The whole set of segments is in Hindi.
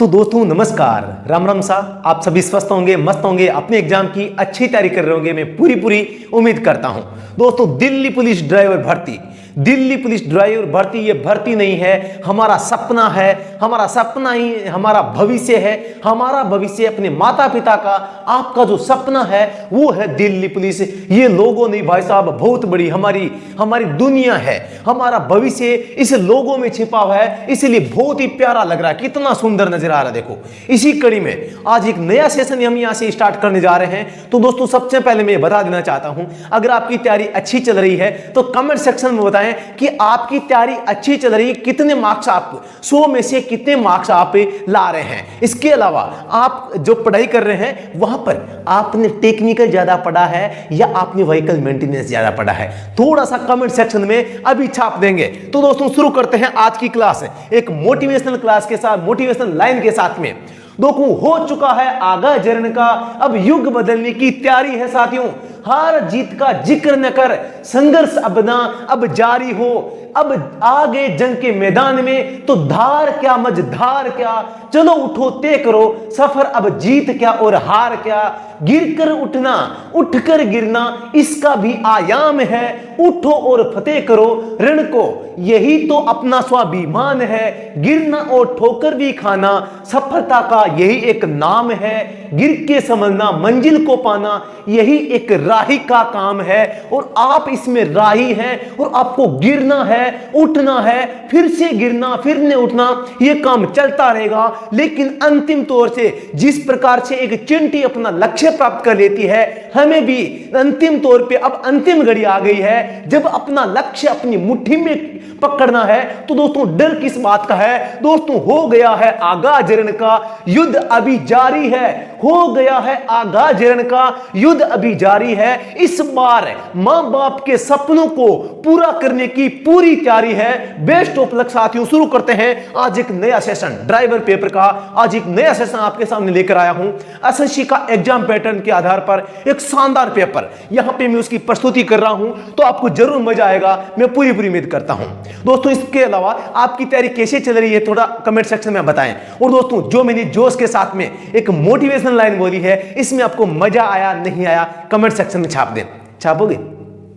तो दोस्तों नमस्कार, राम राम सा। आप सभी स्वस्थ होंगे, मस्त होंगे, अपने एग्जाम की अच्छी तैयारी कर रहे होंगे, मैं पूरी उम्मीद करता हूं। दोस्तों दिल्ली पुलिस ड्राइवर भर्ती, दिल्ली पुलिस ड्राइवर भर्ती ये भर्ती नहीं है, हमारा सपना है, हमारा सपना ही हमारा भविष्य है। हमारा भविष्य अपने माता पिता का, आपका जो सपना है वो है दिल्ली पुलिस। ये लोगों नहीं भाई साहब, बहुत बड़ी हमारी दुनिया है, हमारा भविष्य इस लोगों में छिपा हुआ है, इसलिए बहुत ही प्यारा लग रहा है, कितना सुंदर नजर आ रहा है। देखो इसी कड़ी में आज एक नया सेशन हम यहां से स्टार्ट करने जा रहे हैं। तो दोस्तों सबसे पहले मैं बता देना चाहता हूं, अगर आपकी तैयारी अच्छी चल रही है तो कमेंट सेक्शन में बताएं कि आपकी तैयारी अच्छी चल रही है, कितने मार्क्स आप 100 में से कितने मार्क्स आप ला रहे हैं। इसके अलावा आप जो पढ़ाई कर रहे हैं वहां पर आपने टेक्निकल ज्यादा पढ़ा है या आपने व्हीकल मेंटेनेंस ज्यादा पढ़ा है, थोड़ा सा कमेंट सेक्शन में अभी छाप देंगे। तो दोस्तों शुरू करते हैं आज की क्लास, एक मोटिवेशनल क्लास के साथ, मोटिवेशनल लाइन के साथ में। दोस्तों हो चुका है आगाज जर्न का, अब युग बदलने की तैयारी है साथियों। हार जीत का जिक्र न कर, संघर्ष अब जारी हो। अब आगे जंग के मैदान में तो धार क्या मझधार क्या, चलो उठो तय करो सफर, अब जीत क्या और हार क्या। गिरकर उठना उठकर गिरना इसका भी आयाम है, उठो और फतेह करो रण को, यही तो अपना स्वाभिमान है। गिरना और ठोकर भी खाना सफलता का यही एक नाम है, गिर के संभलना मंजिल को पाना यही एक राही का काम है। और आप इसमें राही हैं और आपको गिरना है, उठना है, फिर से गिरना फिर ने उठना, यह काम चलता रहेगा। लेकिन अंतिम तौर से जिस प्रकार से एक चिंटी अपना लक्ष्य प्राप्त कर लेती है, हमें भी अंतिम तौर पे अब अंतिम घड़ी आ गई है जब अपना लक्ष्य अपनी मुट्ठी में पकड़ना है। तो दोस्तों डर किस बात का है, दोस्तों हो गया है आगाज जर्न का, युद्ध अभी जारी है। हो गया है आगाज जर्न का, युद्ध अभी जारी है। इस बार मां बाप के सपनों को पूरा करने की पूरी तैयारी है। बेस्ट ऑफ लक साथियों। शुरू करते हैं आज एक नया सेशन ड्राइवर पेपर का। आज एक नया सेशन आपके सामने लेकर आया हूं, एसएससी का एग्जाम पैटर्न के आधार पर एक शानदार पेपर यहां पे मैं उसकी प्रस्तुति कर रहा हूं, तो आपको जरूर मजा आएगा, मैं पूरी उम्मीद करता हूं। दोस्तों इसके अलावा आपकी तैयारी कैसे चल रही है थोड़ा कमेंट सेक्शन में बताएं। और दोस्तों जो मैंने जोश के साथ में एक मोटिवेशनल लाइन बोली है, इसमें आपको मजा आया नहीं आया कमेंट सेक्शन में छाप दें। छापोगे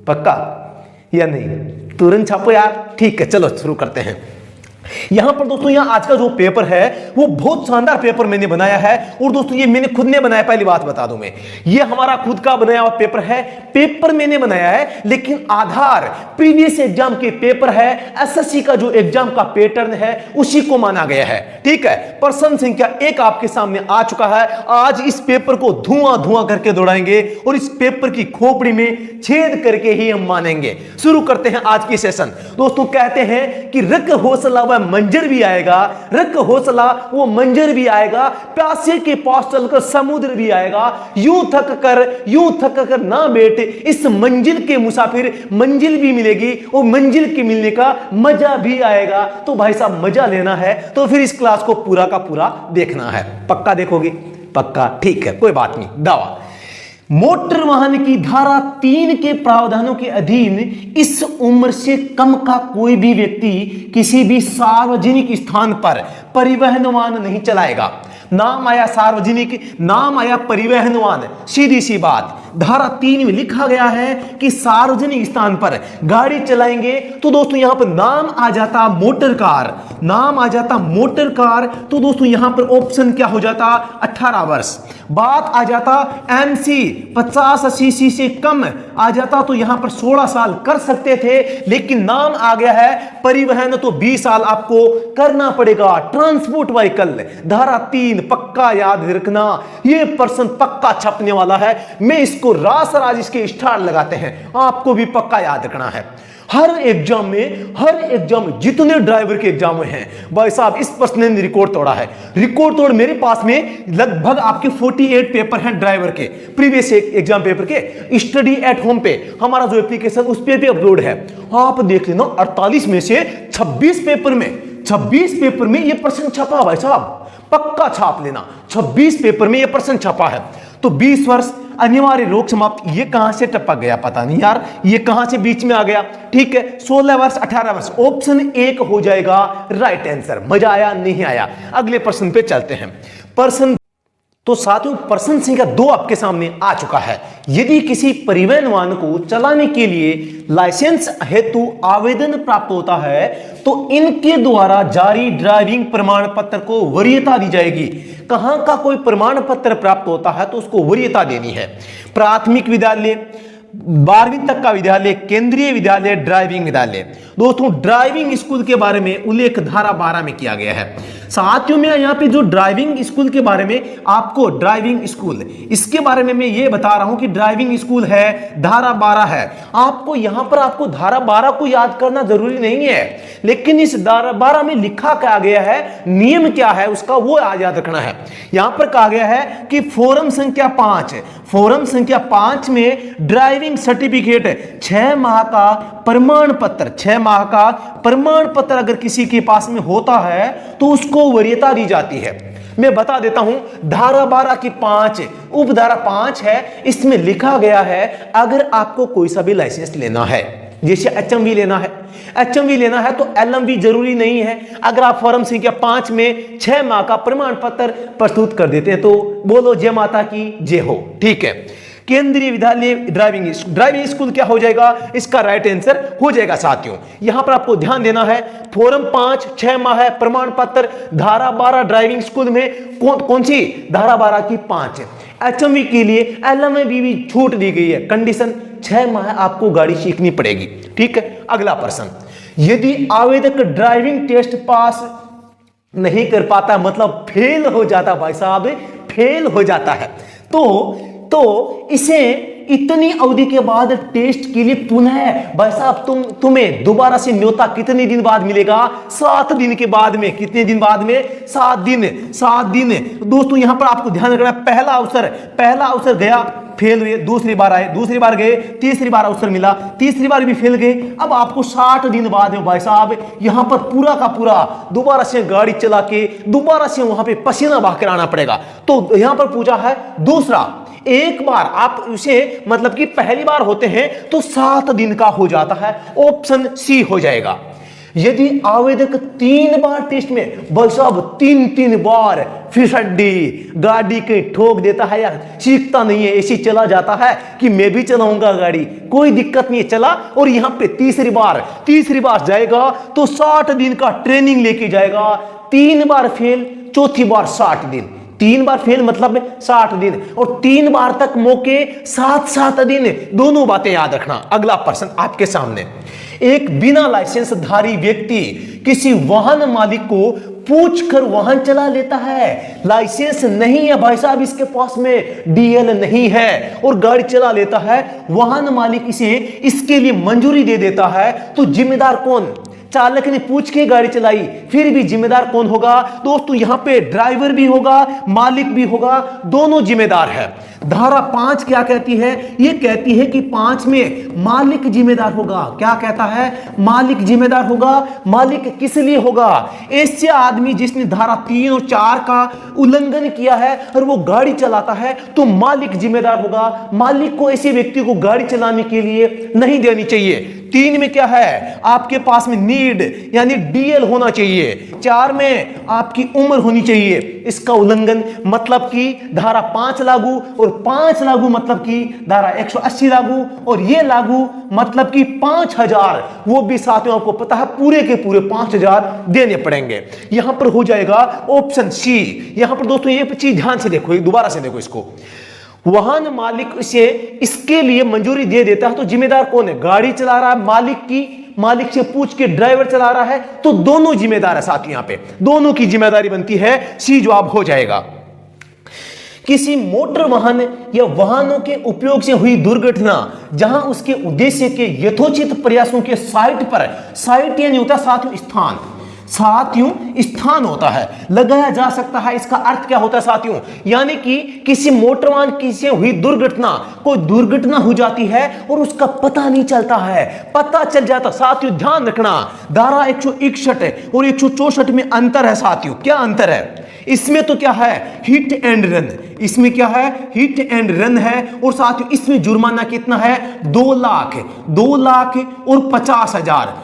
पक्का या नहीं? तुरंत छापो यार। ठीक है चलो शुरू करते हैं। यहां पर दोस्तों यहां आज का जो पेपर है वो बहुत शानदार पेपर मैंने बनाया है। और दोस्तों ये मैंने खुद ने बनाया, पहली बात बता दूं मैं, ये हमारा खुद का बनाया हुआ पेपर है। पेपर मैंने बनाया है लेकिन आधार प्रीवियस एग्जाम के पेपर है, एसएससी का जो एग्जाम का पैटर्न है उसी को माना गया है। ठीक है, प्रश्न संख्या 1 आपके सामने आ चुका है। आज इस पेपर को धुआं करके दौड़ाएंगे और इस पेपर की खोपड़ी में छेद करके ही हम मानेंगे। शुरू करते हैं आज की सेशन। दोस्तों कहते हैं कि रख हौसला मंजर भी आएगा, रख हौसला वो मंजर भी आएगा, प्यासे के पास चलकर समुद्र भी आएगा। यूं थक कर ना बैठ, इस मंजिल के मुसाफिर मंजिल भी मिलेगी और मंजिल के मिलने का मजा भी आएगा। तो भाई साहब मजा लेना है तो फिर इस क्लास को पूरा का पूरा देखना है। पक्का देखोगे? पक्का, ठीक है, कोई बात नहीं। दावा, मोटर वाहन की धारा 3 के प्रावधानों के अधीन इस उम्र से कम का कोई भी व्यक्ति किसी भी सार्वजनिक स्थान पर परिवहन वाहन नहीं चलाएगा। नाम आया सार्वजनिक, नाम आया परिवहन वाहन, सीधी सी बात। धारा 3 में लिखा गया है कि सार्वजनिक स्थान पर गाड़ी चलाएंगे। तो दोस्तों यहां पर नाम आ जाता मोटर कार, नाम आ जाता मोटर कार। तो दोस्तों यहां पर ऑप्शन क्या हो जाता? 18 वर्ष। बात आ जाता एमसी 50 सीसी से कम आ जाता, तो यहां पर 16 साल कर सकते थे, लेकिन नाम आ गया है परिवहन, तो 20 साल आपको करना पड़ेगा। ट्रांसपोर्ट व्हीकल, धारा 3 पक्का याद रखना, यह प्रश्न पक्का छपने वाला है। मैं इसको रास इसके स्टार लगाते हैं, आपको भी पक्का याद रखना है। हर एग्जाम में जितने ड्राइवर के एग्जाम हैं भाई साहब, इस प्रश्न ने रिकॉर्ड तोड़ा है। रिकॉर्ड तोड़ मेरे पास में लगभग आपके 48 पेपर हैं ड्राइवर के, प्रीवियस एग्जाम पेपर के। स्टडी एट होम पे हमारा जो एप्लीकेशन उस पे भी अपलोड है, आप देख लेना। 48 में से 26 पेपर में ये प्रश्न छपा भाई साहब, पक्का छाप लेना। 26 पेपर में ये प्रश्न छपा है। तो 20 वर्ष अनिवार्य रोग समाप्त, ये कहां से टपक गया पता नहीं यार, ये कहां से बीच में आ गया। ठीक है, 16 वर्ष 18 वर्ष, ऑप्शन 1 हो जाएगा राइट आंसर। मजा आया नहीं आया? अगले प्रश्न पे चलते हैं। प्रश्न तो साथियों, प्रश्न संख्या 2 आपके सामने आ चुका है। यदि किसी परिवहन वाहन को चलाने के लिए लाइसेंस हेतु आवेदन प्राप्त होता है तो इनके द्वारा जारी ड्राइविंग प्रमाण पत्र को वरीयता दी जाएगी। कहां का कोई प्रमाण पत्र प्राप्त होता है तो उसको वरीयता देनी है। प्राथमिक विद्यालय, 12वीं तक का विद्यालय, केंद्रीय विद्यालय, ड्राइविंग विद्यालय। दोस्तों, ड्राइविंग स्कूल के बारे में उल्लेख धारा 12 में किया गया है। साथियों में यहाँ पे जो ड्राइविंग स्कूल के बारे में आपको ड्राइविंग स्कूल, इसके बारे में मैं ये बता रहा हूं कि ड्राइविंग स्कूल है, धारा 12 है। आपको यहां पर आपको धारा 12 को याद करना जरूरी नहीं है, लेकिन इस धारा 12 में लिखा क्या गया है, नियम क्या है उसका, वो याद रखना है। यहां पर कहा गया है कि फॉर्म संख्या 5, फॉर्म संख्या 5 में ड्राइविंग सर्टिफिकेट 6 माह का प्रमाण पत्र, 6 माह का प्रमाण पत्र अगर किसी के पास में होता है तो उसको वरीयता दी जाती है। मैं बता देता हूं, धारा 12 की 5 उपधारा 5 है, इसमें लिखा गया है अगर आपको कोई सा भी लाइसेंस लेना है, जैसे एचएमवी लेना है, एचएमवी लेना है तो एलएमवी जरूरी नहीं है। अगर आप फॉर्म संख्या 5 में 6 माह का प्रमाण पत्र प्रस्तुत कर देते हैं तो बोलो जय माता की जय हो। ठीक है, केंद्रीय विद्यालय ड्राइविंग स्कूल क्या हो जाएगा, इसका राइट आंसर हो जाएगा। साथियों यहां पर आपको ध्यान देना है, फॉर्म 5 6 माह है, प्रमाण पत्र धारा 12 ड्राइविंग स्कूल में कौन सी, धारा 12 की 5। एचएमवी के लिए एलएमवी भी छूट दी गई है, कंडीशन 6 माह आपको गाड़ी सीखनी पड़ेगी। ठीक है, अगला प्रश्न, यदि आवेदक ड्राइविंग टेस्ट पास नहीं कर पाता, मतलब फेल हो जाता, भाई साहब फेल हो जाता है, तो इसे इतनी अवधि के बाद टेस्ट के लिए पुनः, भाई साहब तुम्हें दोबारा से न्योता कितने दिन बाद मिलेगा, 7 दिन के बाद में। कितने दिन बाद में, 7 दिन। दोस्तों यहां पर आपको ध्यान रखना, पहला अवसर गया, फेल हुए, दूसरी बार आए, दूसरी बार गए, तीसरी बार अवसर मिला, तीसरी बार भी फेल गए। अब आपको 60 दिन बाद में भाई साहब यहां पर पूरा का पूरा दोबारा से गाड़ी चला के दोबारा से वहां पे पसीना बहाकर आना पड़ेगा। तो यहां पर पूछा है दूसरा, एक बार आप उसे मतलब कि पहली बार होते हैं तो 7 दिन का हो जाता है, ऑप्शन सी हो जाएगा। यदि आवेदक 3 बार टेस्ट में, भाई साहब 3 बार फिसड्डी गाड़ी के ठोक देता है या सीखता नहीं है, ऐसी चला जाता है कि मैं भी चलाऊंगा गाड़ी, कोई दिक्कत नहीं है, चला, और यहां पे तीसरी बार जाएगा तो 60 दिन का ट्रेनिंग लेके जाएगा। 3 बार फेल, चौथी बार 60 दिन, 3 बार फेल मतलब 60 दिन, और 3 बार तक मौके 7 दिन, दोनों बातें याद रखना। अगला प्रश्न आपके सामने, एक बिना लाइसेंसधारी व्यक्ति किसी वाहन मालिक को पूछकर वाहन चला लेता है, लाइसेंस नहीं है भाई साहब इसके पास में, डीएल नहीं है, और गाड़ी चला लेता है, वाहन मालिक इसे इसके लिए मंजूरी दे देता है, तो जिम्मेदार कौन? चालक ने पूछ के गाड़ी चलाई, फिर भी जिम्मेदार कौन होगा? दोस्तों यहां पे ड्राइवर भी होगा, मालिक भी होगा, दोनों जिम्मेदार है। धारा 5 क्या कहती है? ये कहती है कि 5 में मालिक जिम्मेदार होगा। क्या कहता है? मालिक जिम्मेदार होगा। मालिक किस लिए होगा? ऐसे आदमी जिसने धारा 3 और 4 का उल्लंघन किया है और वो गाड़ी चलाता है तो मालिक जिम्मेदार होगा। मालिक को ऐसे व्यक्ति को गाड़ी चलाने के लिए नहीं देनी चाहिए। 3 में क्या है? आपके पास में नीड यानी डीएल होना चाहिए। 4 में आपकी उम्र होनी चाहिए। इसका उल्लंघन मतलब कि धारा 5 लागू, और 5 लागू मतलब कि धारा 180 लागू, और ये लागू मतलब कि 5000, वो भी साथियों आपको पता है पूरे के पूरे 5000 देने पड़ेंगे। यहां पर हो जाएगा ऑप्शन सी। यहां पर दोस्तों ये चीज ध्यान से देखो, दोबारा से देखो इसको। वाहन मालिक इसे इसके लिए मंजूरी दे देता है तो जिम्मेदार कौन है? गाड़ी चला रहा है मालिक से पूछ के ड्राइवर चला रहा है, तो दोनों जिम्मेदार है साथ। यहां पे दोनों की जिम्मेदारी बनती है, सी जवाब हो जाएगा। किसी मोटर वाहन या वाहनों के उपयोग से हुई दुर्घटना जहां उसके उद्देश्य के यथोचित प्रयासों के साइट यानी होता है साथियों स्थान होता है, लगाया जा सकता है। इसका अर्थ क्या होता है साथियों? यानी कि किसी मोटर वाहन से हुई दुर्घटना, कोई दुर्घटना हो जाती है और उसका पता नहीं चलता है, पता चल जाता। साथियों ध्यान रखना, धारा 161 और 164 में अंतर है साथियों। क्या अंतर है? इसमें तो क्या है, हिट एंड रन, इसमें क्या है, हिट एंड रन है। और साथ ही इसमें जुर्माना कितना है, 2 लाख, 2 लाख और 50,000।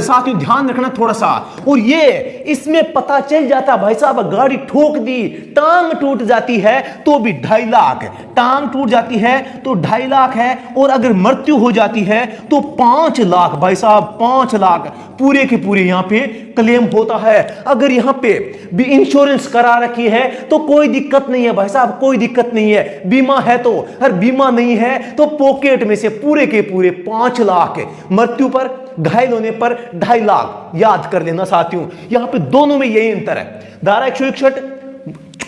साथ ही ध्यान रखना थोड़ा सा। और ये इसमें पता चल जाता भाई साहब गाड़ी ठोक दी, टांग टूट जाती है तो भी 2.5 लाख, टांग टूट जाती है तो 2.5 लाख है। और अगर मृत्यु हो जाती है तो 5 लाख भाई साहब, 5 लाख पूरे के पूरे यहां पे क्लेम होता है। अगर यहां पे भी इंश्योरेंस करा रखी है तो कोई दिक्कत नहीं है भाई साहब, कोई दिक्कत नहीं है। बीमा है तो, अगर बीमा नहीं है तो पॉकेट में से पूरे के पूरे 5 लाख, मृत्यु पर, घायल होने पर 2.5 लाख। याद कर लेना साथियों, यहां पे दोनों में यही अंतर है। धारा 161,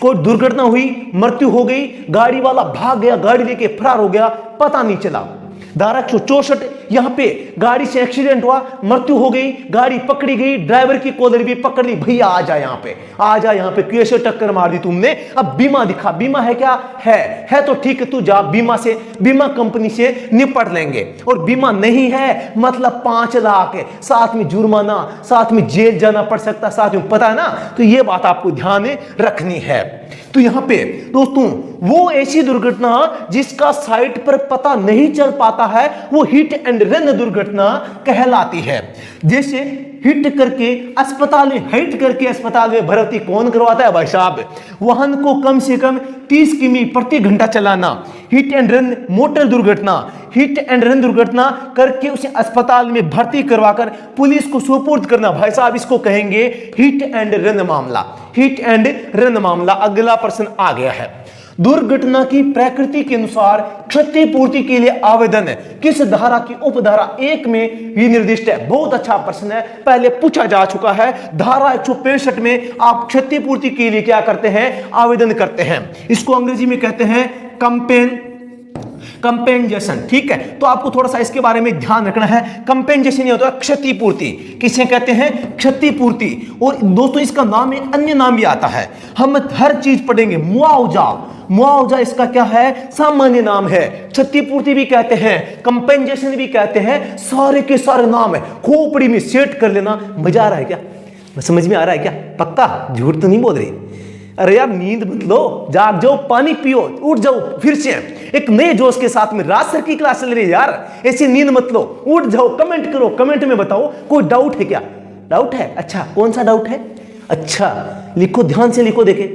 कोई दुर्घटना हुई, मृत्यु हो गई, गाड़ी वाला भाग गया, गाड़ी लेके फरार हो गया, पता नहीं चला। धारा 164, यहां पे गाड़ी से एक्सीडेंट हुआ, मृत्यु हो गई, गाड़ी पकड़ी गई, ड्राइवर की कॉलर भी पकड़ ली, भैया आ जा यहां पे, आ जा यहां पे, कैसे टक्कर मार दी तुमने, अब बीमा दिखा। बीमा है क्या, है तो ठीक है, तू जा बीमा से, बीमा कंपनी से निपट लेंगे। और बीमा नहीं है मतलब 5 लाख, साथ में जुर्माना, साथ में जेल जाना पड़ सकता, साथ में, पता है ना। तो ये बात आपको ध्यान में रखनी है। तो यहां पे दोस्तों वो ऐसी दुर्घटना जिसका साइट पर पता नहीं चल पाता है वो हिट एंड रन दुर्घटना कहलाती है। जैसे हिट करके अस्पताल में भर्ती कौन करवाता है भाई साहब, वाहन को कम से कम 30 किमी प्रति घंटा चलाना। हिट एंड रन मोटर दुर्घटना, हिट एंड रन दुर्घटना करके उसे अस्पताल में भर्ती करवाकर पुलिस को सुपुर्द करना, भाई साहब इसको कहेंगे हिट एंड रन मामला, हिट एंड रन मामला। अगला प्रश्न आ गया है, दुर्घटना की प्रकृति के अनुसार क्षतिपूर्ति के लिए आवेदन किस धारा की उपधारा 1 में भी निर्दिष्ट है। बहुत अच्छा प्रश्न है, पहले पूछा जा चुका है। धारा 165 में आप क्षतिपूर्ति के लिए क्या करते हैं, आवेदन करते हैं। इसको अंग्रेजी में कहते हैं कंपेंजेशन, ठीक है। तो आपको थोड़ा सा इसके बारे में ध्यान रखना है। कंपेंजेशन ये होता है क्षतिपूर्ति, किसे कहते हैं, क्षतिपूर्ति। और दोस्तों इसका नाम एक अन्य नाम भी आता है, हम हर चीज पढ़ेंगे, मुआवजा। मुआवजा इसका क्या है, सामान्य नाम है। क्षतिपूर्ति भी कहते हैं, कंपेंजेशन भी कहते हैं, सारे के सारे नाम है, खोपड़ी में सेट कर लेना। मजा आ रहा है क्या, समझ में आ रहा है क्या, पक्का झूठ तो नहीं बोल रही। अरे यार नींद मत लो, जाग जाओ, पानी पियो, उठ जाओ फिर से एक नए जोश के साथ में। रात सर की क्लास चल रही है यार, ऐसी नींद मत लो, उठ जाओ, कमेंट करो, कमेंट में बताओ कोई डाउट है क्या, डाउट है, अच्छा कौन सा डाउट है, अच्छा लिखो, ध्यान से लिखो, देखे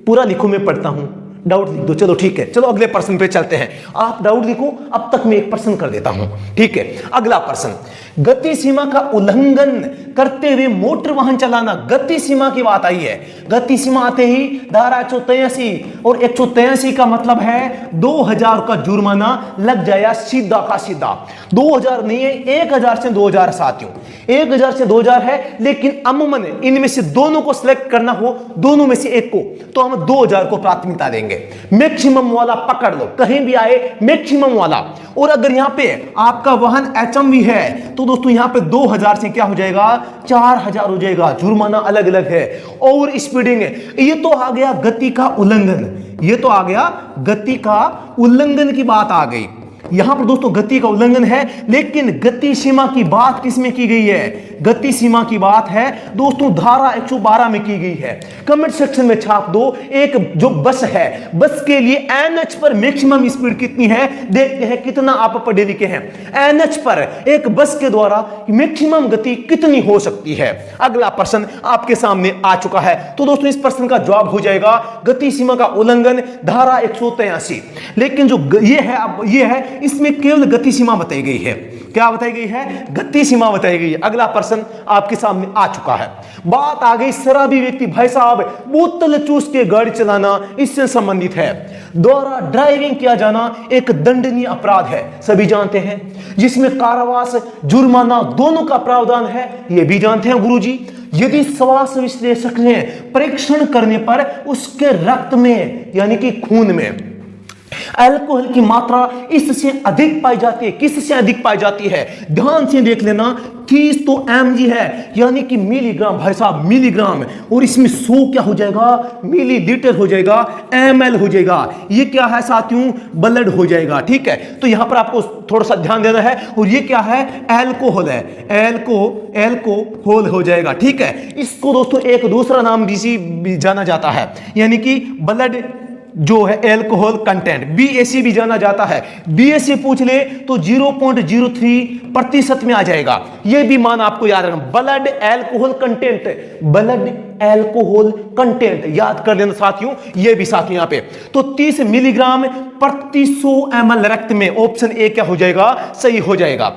पूरा लिखो, मैं पढ़ता हूं, डाउट लिख दो। चलो ठीक है, चलो अगले प्रश्न पे चलते हैं। आप डाउट लिखो, अब तक मैं एक प्रश्न कर देता हूं, ठीक है। अगला प्रश्न, गति सीमा का उल्लंघन करते हुए मोटर वाहन चलाना, गति सीमा की बात आई है। गति सीमा आते ही धारा 183 और 183 का मतलब है 2000 का जुर्माना लग जाएगा, सीधा का सीधा। 2000 नहीं है, 1000 से 2000 साथियों, 1000 से 2000 है। लेकिन अमूमन इनमें से दोनों को सिलेक्ट करना हो, दोनों में से एक को, तो हम 2000 को प्राथमिकता देंगे। मैक्सिमम वाला पकड़ लो, कहीं भी आए मैक्सिमम वाला। और अगर यहां पे आपका वाहन एचएमवी है तो दोस्तों यहां पे 2000 से क्या हो जाएगा, 4000 हो जाएगा। जुर्माना अलग अलग है। और स्पीडिंग है, ये तो आ गया गति का उल्लंघन, ये तो आ गया गति का उल्लंघन की बात आ गई। यहां पर दोस्तों गति का उल्लंघन है, लेकिन गति सीमा की बात किसमें की गई है, गति सीमा की बात है दोस्तों धारा 112 में की गई है। कमेंट सेक्शन में छाप दो, एक जो बस है, बस के लिए एनएच पर मैक्सिमम स्पीड कितनी है, देखते हैं कितना आप पढ़े लिखे हैं। एनएच पर एक बस के द्वारा मैक्सिमम गति कितनी हो सकती है। अगला प्रश्न आपके सामने आ चुका है। तो दोस्तों इस प्रश्न का जवाब हो जाएगा गति सीमा का उल्लंघन धारा 183। लेकिन जो ये है, अब ये है, इसमें केवल गति सीमा बताई गई है। क्या बताई गई है, गति सीमा बताई गई है। अगला प्रश्न आपके सामने आ चुका है। बात आ गई शराबी व्यक्ति, भाई साहब बोतल चूस के गाड़ी चलाना इससे संबंधित है। द्वारा ड्राइविंग किया जाना एक दंडनीय अपराध है, सभी जानते हैं, जिसमें कारावास जुर्माना दोनों का प्रावधान है, यह भी जानते हैं गुरुजी। यदि स्वास्थ्य विश्लेषक ने परीक्षण करने पर उसके रक्त में यानी कि खून में अल्कोहल की मात्रा इससे अधिक पाई जाती है। किससे अधिक पाई जाती है? ध्यान से देख लेना। 30 तो mg है, यानी कि मिलीग्राम, भाई साहब मिलीग्राम, और इसमें 100 क्या हो जाएगा? मिलीलीटर हो जाएगा, ml हो जाएगा। ये क्या है साथियों? ब्लड हो जाएगा। ठीक है, तो यहां पर आपको थोड़ा सा ध्यान देना है। और ये क्या है? अल्कोहल है, अल्कोहल हो जाएगा। ठीक है, इसको दोस्तों एक दूसरा नाम भी जाना जाता है, यानी कि ब्लड जो है अल्कोहल कंटेंट, BAC भी जाना जाता है। BAC पूछ ले तो 0.03% में आ जाएगा। ये भी मान आपको याद रखना, blood alcohol content, blood alcohol content याद कर लेना साथियों। ये भी साथियों यहां पे तो 30 मिलीग्राम प्रति 100 ml रक्त में, ऑप्शन ए क्या हो जाएगा? सही हो जाएगा।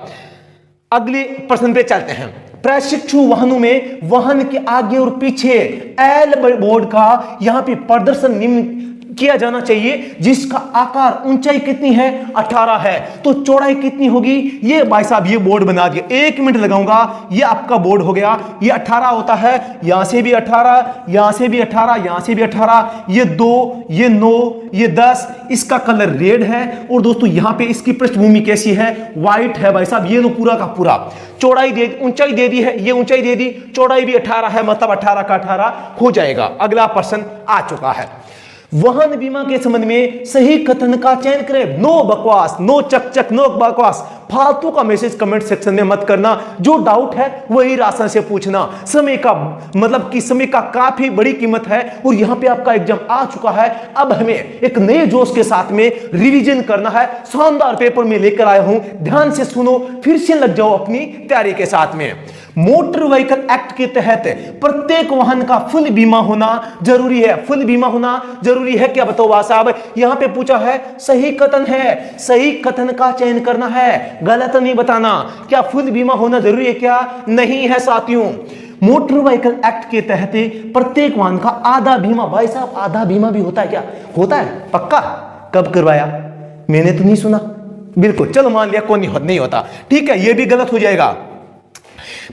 अगले प्रश्न पे चलते हैं। प्रशिक्षु वाहनों में वाहन के आगे और पीछे एल बोर्ड का यहां पे प्रदर्शन निम्न किया जाना चाहिए, जिसका आकार, ऊंचाई कितनी है? 18 है, तो चौड़ाई कितनी होगी? ये भाई साहब ये बोर्ड बना दिया, 1 मिनट लगाऊंगा, ये आपका बोर्ड हो गया। ये 18 होता है, यहां से भी 18, यहां से भी 18, यहां से भी 18, ये 2, ये 9, ये 10, इसका कलर रेड है। और दोस्तों यहां पे इसकी पृष्ठभूमि कैसी है? व्हाइट है भाई साहब। ये लो पूरा का पूरा चौड़ाई दे, ऊंचाई दे दी है, ये ऊंचाई दे दी, चौड़ाई भी 18 है, मतलब 18 का 18 हो जाएगा। अगला प्रश्न आ चुका है। वाहन बीमा के संबंध में सही कथन का चयन करें। नो बकवास, नो चक, नो बकवास, फालतू का मैसेज कमेंट सेक्शन में मत करना। जो डाउट है वही राशन से पूछना। समय का मतलब कि समय का काफी बड़ी कीमत है, और यहां पे आपका एग्जाम आ चुका है। अब हमें एक नए जोश के साथ में रिवीजन करना है। शानदार पेपर में लेकर आया हूं, ध्यान से सुनो, फिर से लग जाओ अपनी तैयारी के साथ में। मोटर व्हीकल एक्ट के तहत प्रत्येक वाहन का फुल बीमा होना जरूरी है। फुल बीमा होना जरूरी है क्या? बताओ भाई साहब, यहां पे पूछा है, सही कथन है, सही कथन का चयन करना है, गलत नहीं बताना। क्या फुल बीमा होना जरूरी है क्या? नहीं है साथियों। मोटर व्हीकल एक्ट के तहत प्रत्येक वाहन का आधा बीमा, भाई साहब आधा बीमा भी होता है क्या? होता है पक्का? कब करवाया? मैंने तो नहीं सुना। बिल्कुल, चलो मान लिया कोई नहीं होता। ठीक है, यह भी गलत हो जाएगा।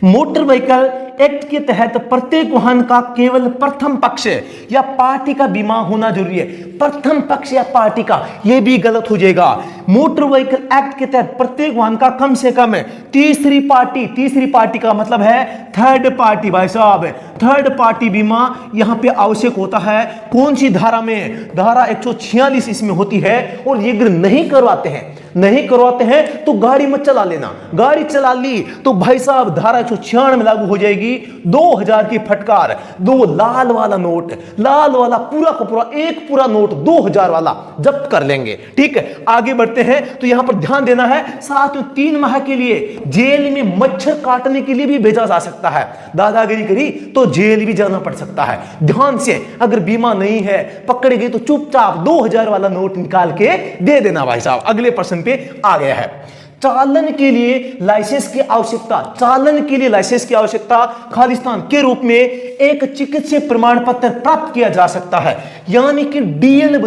मोटर व्हीकल एक्ट के तहत प्रत्येक वाहन का केवल प्रथम पक्ष या पार्टी का बीमा होना जरूरी है। प्रथम पक्ष या पार्टी का, यह भी गलत हो जाएगा। मोटर व्हीकल एक्ट के तहत प्रत्येक वाहन का कम से कम तीसरी पार्टी का मतलब है थर्ड पार्टी। भाई साहब थर्ड पार्टी बीमा यहां पे आवश्यक होता है। कौन सी धारा में? धारा 146 इसमें होती है। और ये अगर नहीं करवाते हैं तो गाड़ी मत चला लेना। गाड़ी चला ली तो भाई साहब धारा 196 में लागू हो जाएगी। 2000 की फटकार, 2 लाल वाला नोट, लाल वाला पूरा का पूरा एक पूरा नोट 2000 वाला जब्त कर लेंगे। ठीक है, आगे बढ़ते हैं। तो यहां पर ध्यान देना है, साथ में 3 माह के लिए जेल में मच्छर काटने के लिए भी भेजा जा सकता है। दादागिरी करी तो जेल भी जाना पड़ सकता है। ध्यान से, अगर बीमा नहीं है, पकड़े गए तो चुपचाप 2000 वाला नोट निकाल के दे देना। भाई साहब अगले प्रश्न पे आ गया है। चालन के लिए लाइसेंस की आवश्यकता, चालन के लिए लाइसेंस की आवश्यकता खालिस्तान के रूप में एक चिकित्सीय प्रमाण पत्र प्राप्त किया जा सकता है। यानी कि डीएल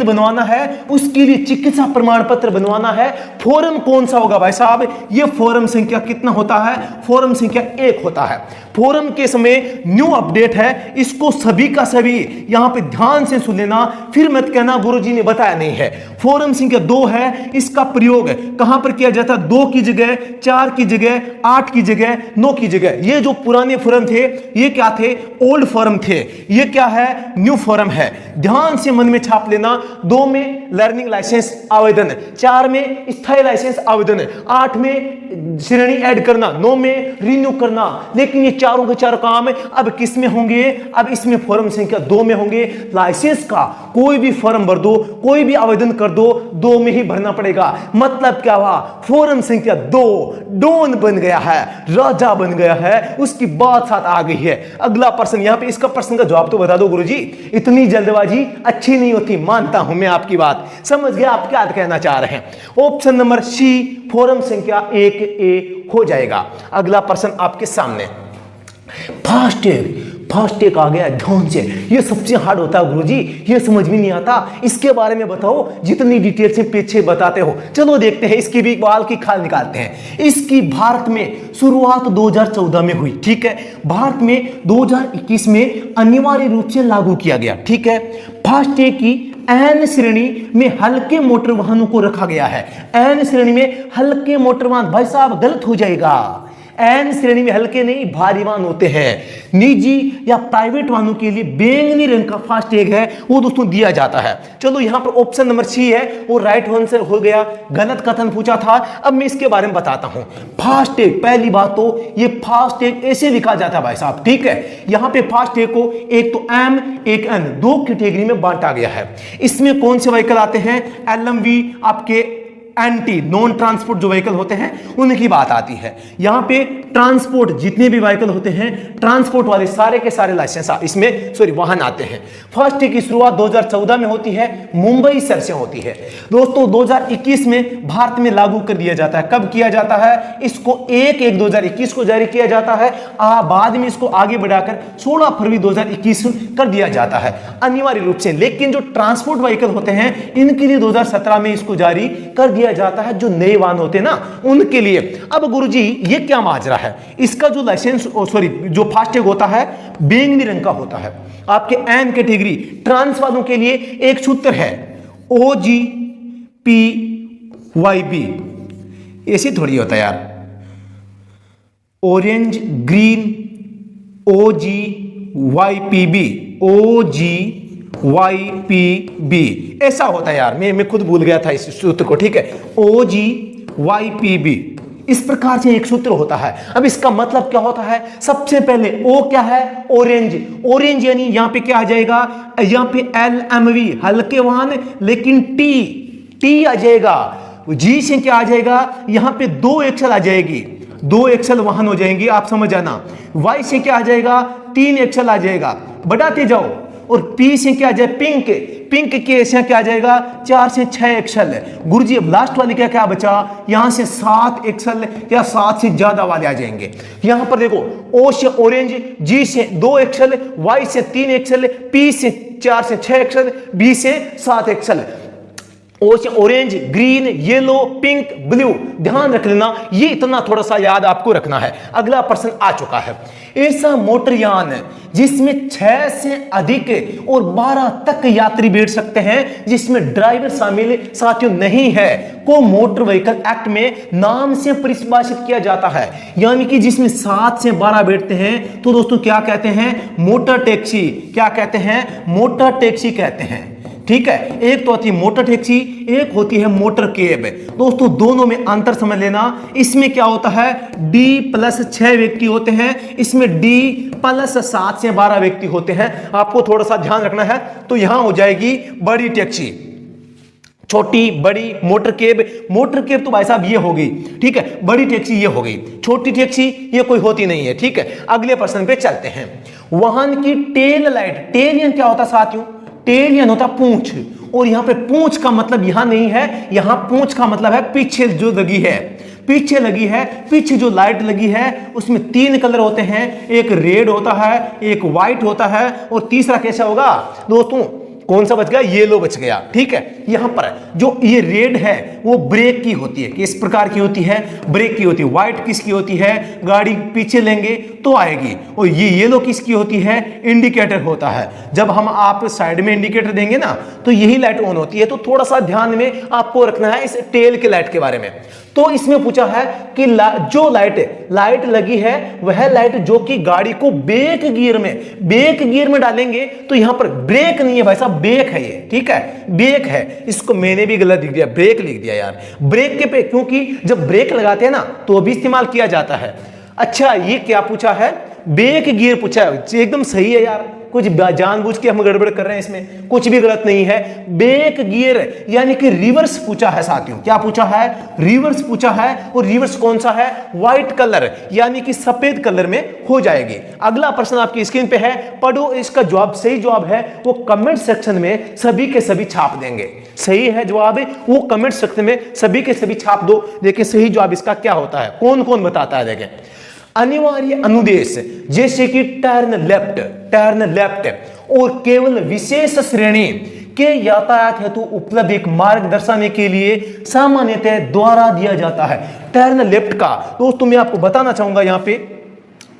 बनवाना है, उसके लिए चिकित्सा प्रमाण पत्र बनवाना है। फॉर्म कौन सा होगा भाई साहब? ये फॉर्म संख्या कितना होता है? फॉर्म संख्या 1 होता है। फॉर्म के समय न्यू अपडेट है, इसको सभी का सभी यहां पे ध्यान से सुन लेना, फिर मत कहना गुरुजी ने बताया नहीं है। फॉर्म संख्या 2 है, इसका प्रयोग कहां पर किया जाता है? 2 की जगह, 4 की जगह, 8 की जगह, 9 की जगह। ये जो पुराने फॉर्म थे ये क्या थे? ओल्ड फॉर्म थे। ये क्या है? न्यू फॉर्म है। ध्यान से मन में छाप लेना। 2 में लर्निंग लाइसेंस आवेदन, 4 में स्थायी लाइसेंस आवेदन, 8 में श्रेणी ऐड करना, 9 में रिन्यू करना। लेकिन ये चारों के चार काम अब किस में होंगे? अब इसमें फॉर्म संख्या 2 में होंगे। लाइसेंस का कोई भी फॉर्म भर दो, कोई भी आवेदन कर दो, 2 में ही भरना पड़ेगा। मतलब क्या हुआ? फॉर्म संख्या 2 डॉन बन गया है, राजा बन गया है, उसकी बात साथ आ गई है। अगला प्रश्न, यहां पे इसका प्रश्न का जवाब तो बता दो गुरुजी, इतनी जल्दबाजी अच्छी नहीं होती। मानता हूं मैं आपकी बात, समझ गया आप क्या कहना चाह रहे हैं। ऑप्शन नंबर सी फॉर्म संख्या 1A हो जाएगा। अगला प्रश्न आपके सामने, फास्टैग आ गया। ध्यान से, ये सबसे हार्ड होता है गुरुजी, ये समझ में नहीं आता। इसके बारे में बताओ, जितनी डिटेल से पीछे बताते हो। चलो देखते हैं, इसकी भी बाल की खाल निकालते हैं। इसकी भारत में शुरुआत 2014 में हुई। ठीक है, भारत में 2021 में अनिवार्य रूप से लागू किया गया। ठीक है, फास्टैग की एन श्रेणी में हल्के मोटर वाहनों को रखा गया है। एन श्रेणी में हल्के मोटर वाहन, भाई साहब गलत हो जाएगा। एन श्रेणी में हल्के नहीं भारी वाहन होते हैं। निजी या प्राइवेट वाहनों के लिए बैंगनी रंग का फास्टैग है वो दोस्तों दिया जाता है। चलो यहां पर ऑप्शन नंबर सी है वो राइट आंसर हो गया। गलत कथन पूछा था, अब मैं इसके बारे में बताता हूं। फास्टैग, पहली बात तो ये फास्टैग ऐसे लिखा जाता है भाई साहब, ठीक है। यहां पे फास्टैग को एक तो एम एक एन दो कैटेगरी में बांटा गया है। इसमें कौन से व्हीकल आते हैं? एलएमवी, आपके एंटी नॉन ट्रांसपोर्ट जो व्हीकल होते हैं उनकी बात आती है। यहां पे ट्रांसपोर्ट जितने भी व्हीकल होते हैं ट्रांसपोर्ट वाले सारे के सारे लाइसेंस इसमें वाहन आते हैं। फर्स्ट की शुरुआत 2014 में होती है, मुंबई शहर से होती है। दोस्तों 2021 में भारत में लागू कर दिया जाता है। कब किया जाता है? इसको 1/1/2021 को जारी किया जाता है। बाद में इसको आगे बढ़ाकर 16 फरवरी 2021 कर दिया जाता है अनिवार्य रूप से। लेकिन जो ट्रांसपोर्ट व्हीकल होते हैं इनके लिए 2017 में इसको जारी कर दिया जाता है, जो नए वाहन होते हैं ना उनके लिए। अब गुरुजी ये क्या माजरा है? इसका जो लाइसेंस जो फास्टैग होता है बैंगनी रंग का होता है। आपके एन कैटेगरी ट्रांस वालों के लिए एक सूत्र है OGPYB। ऐसे थोड़ी होता है यार, ऑरेंज ग्रीन OGYPB ऐसा होता है यार। मैं खुद भूल गया था इस सूत्र को, ठीक है। OGYPB इस प्रकार से एक सूत्र होता है। अब इसका मतलब क्या होता है? सबसे पहले O क्या है? ऑरेंज। ऑरेंज यानी यहां पे क्या आ जाएगा? यहां पे LMV हल्के वाहन, लेकिन T आ जाएगा। G से क्या आ जाएगा? यहां पे 2 एक्सल आ जाएगी, 2 एक्सल वाहन हो जाएंगे, आप समझ जाना। Y से क्या आ जाएगा? 3 एक्सल आ जाएगा, बढ़ाते जाओ। और P से क्या आ जाए? पिंक के ऐसे क्या आ जाएगा? 4 से 6 एक्सल। गुरुजी अब लास्ट वाले क्या बचा? यहां से 7 एक्सल या 7 से ज्यादा वाले आ जाएंगे। यहां पर देखो, O से ऑरेंज, G से 2 एक्सल, Y से 3 एक्सल, P से 4 से 6 एक्सल, B से 7 एक्सल। O से orange, green, yellow, pink, blue, ध्यान रख लेना, ये इतना थोड़ा सा याद आपको रखना है। अगला प्रश्न आ चुका है। ऐसा मोटरयान जिसमें 6 से अधिक और 12 तक यात्री बैठ सकते हैं, जिसमें ड्राइवर शामिल साथियों नहीं है, को मोटर व्हीकल एक्ट में नाम से परिभाषित किया जाता है। यानी कि जिसमें 7 से 12 बैठते हैं तो दोस्तों क्या कहते हैं? Motor taxi. क्या कहते हैं? मोटर टैक्सी कहते हैं, ठीक है। एक तो होती है मोटर टैक्सी, एक होती है मोटर कैब। दोस्तों दोनों में अंतर समझ लेना। इसमें क्या होता है? D+6 व्यक्ति होते हैं, इसमें D+7 से 12 व्यक्ति होते हैं। आपको थोड़ा सा ध्यान रखना है। तो यहां हो जाएगी बड़ी टैक्सी, छोटी बड़ी मोटर कैब। मोटर कैब तो भाई साहब ये होगी, ठीक है। बड़ी टैक्सी ये होगी, छोटी टैक्सी ये कोई होती नहीं है, ठीक है। अगले प्रश्न पे चलते हैं। वाहन की टेल लाइट, टेल क्या होता साथियों? टेल यानी होता पूंछ, और यहां पे पूंछ का मतलब यहां नहीं है, यहां पूंछ का मतलब है पीछे जो लगी है, पीछे लगी है। पीछे जो लाइट लगी है उसमें 3 कलर होते हैं, एक रेड होता है, एक व्हाइट होता है, और तीसरा कैसा होगा दोस्तों? कौन सा बच गया? येलो बच गया, ठीक है। यहां पर जो ये रेड है वो ब्रेक की होती है, किस प्रकार की होती है? ब्रेक की होती है। व्हाइट किसकी होती है? गाड़ी पीछे लेंगे तो आएगी। और ये येलो किसकी होती है? इंडिकेटर होता है। जब हम आप साइड में इंडिकेटर देंगे ना तो यही लाइट ऑन होती है। तो थोड़ा सा ध्यान में आपको रखना है इस टेल के लाइट के बारे में। तो इसमें पूछा है कि जो लाइट लगी है वह लाइट जो कि गाड़ी को बैक गियर में डालेंगे, तो यहां पर ब्रेक नहीं है भाई साहब, ब्रेक है ये, ठीक है, ब्रेक है। इसको मैंने भी गलत लिख दिया, ब्रेक लिख दिया यार। ब्रेक के पे, क्योंकि जब ब्रेक लगाते हैं ना तो भी इस्तेमाल किया जाता है। अच्छा ये क्या पूछा है? बैक गियर पूछा है, एकदम सही है यार। कुछ जानबूझ के हम गड़बड़ कर रहे हैं, इसमें कुछ भी गलत नहीं है। बैक गियर यानी कि रिवर्स पूछा है साथियों। क्या पूछा है? रिवर्स पूछा है। और रिवर्स कौन सा है? व्हाइट कलर, यानी कि सफेद कलर में हो जाएगी। अगला प्रश्न आपकी स्क्रीन पे है, पढ़ो। इसका जवाब, सही जवाब है वो कमेंट सेक्शन में सभी के सभी छाप देंगे। सही है जवाब है वो कमेंट सेक्शन में सभी के सभी छाप दो। देखिए सही जवाब इसका क्या होता है, कौन कौन बताता है। देखें, अनिवार्य अनुदेश जैसे कि टर्न लेफ्ट और केवल विशेष श्रेणी के यातायात हेतु उपलब्ध एक मार्ग दर्शाने के लिए सामान्यतः द्वारा दिया जाता है। टर्न लेफ्ट का दोस्तों मैं आपको बताना चाहूंगा, यहां पे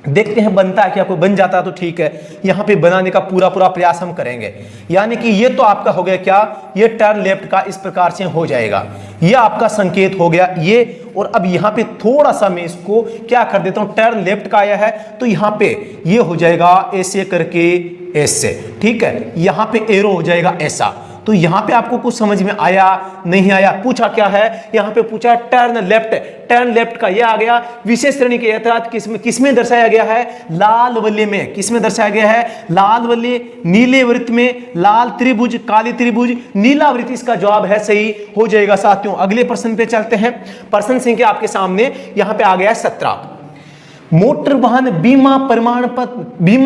देखते हैं बनता है क्या, कोई बन जाता है तो ठीक है, यहाँ पे बनाने का पूरा प्रयास हम करेंगे। यानी कि ये तो आपका हो गया क्या, ये टर्न लेफ्ट का इस प्रकार से हो जाएगा, ये आपका संकेत हो गया ये। और अब यहाँ पे थोड़ा सा मैं इसको क्या कर देता हूँ, टर्न लेफ्ट का आया है तो यहाँ पे ये हो जाएगा ऐसे करके ऐसे, ठीक है, यहाँ पे एरो हो जाएगा ऐसा। तो यहाँ पे आपको कुछ समझ में आया नहीं आया, पूछा क्या है, यहाँ पे पूछा टर्न लेफ्ट, टर्न लेफ्ट का ये आ गया। विशेष श्रेणी के एहतियात किसमें दर्शाया गया है, लाल वलय में। किसमें दर्शाया गया है, लाल वलय, नीले वृत्त में, लाल त्रिभुज, काली त्रिभुज, नीला वृत्त इसका जवाब है, सही हो जाएगा साथियों। अगले प्रश्न पे चलते हैं। प्रश्न संख्या आपके सामने यहाँ पे आ गया 17। मोटर वाहन बीमा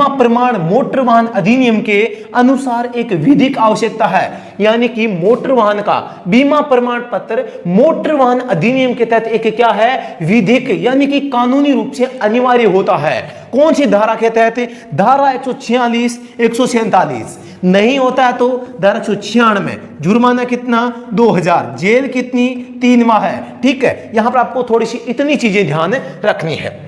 प्रमाण मोटर वाहन अधिनियम के अनुसार एक विधिक आवश्यकता है। यानी कि मोटर वाहन का बीमा प्रमाण पत्र मोटर वाहन अधिनियम के तहत एक क्या है, विधिक, यानी कि कानूनी रूप से अनिवार्य होता है। कौन सी धारा के तहत, धारा 146, 147। नहीं होता है तो धारा 196, जुर्माना कितना, 2000, जेल कितनी, 3 माह है, ठीक है। यहां पर आपको थोड़ी सी इतनी चीजें ध्यान रखनी है।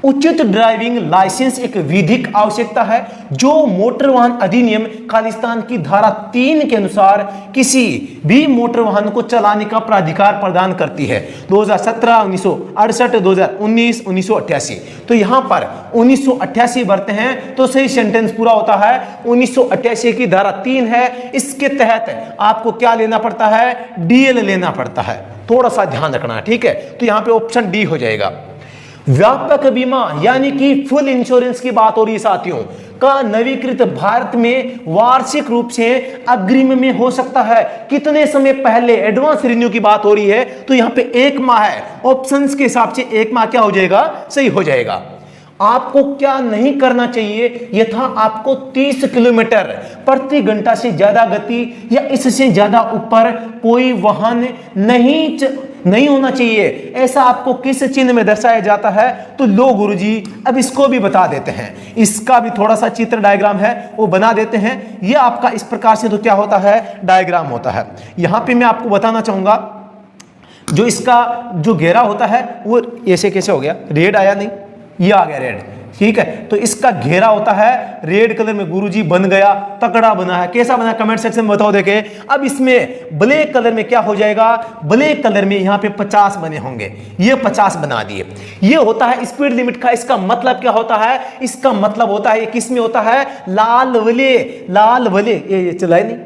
उचित ड्राइविंग लाइसेंस एक विधिक आवश्यकता है जो मोटर वाहन अधिनियम खालिस्तान की धारा 3 के अनुसार किसी भी मोटर वाहन को चलाने का प्राधिकार प्रदान करती है। 2017, 1968, 2019, 1988। तो यहां पर 1988 भरते हैं तो सही सेंटेंस पूरा होता है। 1988 की धारा 3 है, इसके तहत आपको क्या लेना पड़ता है, डीएल लेना पड़ता है। थोड़ा सा ध्यान रखना है, ठीक है। तो यहां पे ऑप्शन डी हो जाएगा। व्यापक बीमा यानी कि फुल इंश्योरेंस की बात हो रही है साथियों, का नवीकृत भारत में वार्षिक रूप से अग्रिम में हो सकता है। कितने समय पहले, एडवांस रिन्यू की बात हो रही है तो यहां पे 1 माह है। ऑप्शंस के हिसाब से 1 माह क्या हो जाएगा, सही हो जाएगा। आपको क्या नहीं करना चाहिए, यह था आपको 30 किलोमीटर प्रति घंटा से ज्यादा गति या इससे ज्यादा ऊपर कोई वाहन नहीं होना चाहिए। ऐसा आपको किस चिन्ह में दर्शाया जाता है, तो लो गुरुजी अब इसको भी बता देते हैं। इसका भी थोड़ा सा चित्र डायग्राम है वो बना देते हैं। ये आपका इस प्रकार से तो क्या होता है, डायग्राम होता है। यहां पे मैं आपको बताना चाहूंगा जो इसका जो घेरा होता है वो ऐसे कैसे हो गया, रेड आया नहीं, ये आ गया रेड, ठीक है। तो इसका घेरा होता है रेड कलर में, गुरुजी बन गया, तकड़ा बना है। कैसा बना, कमेंट सेक्शन में बताओ देखे। अब इसमें ब्लैक कलर में क्या हो जाएगा, ब्लैक कलर में यहाँ पे 50 बने होंगे, ये 50 बना दिए। ये होता है स्पीड लिमिट का। इसका मतलब क्या होता है, इसका मतलब होता है, ये किस में होता है, लाल वले, ये चला ही नहीं,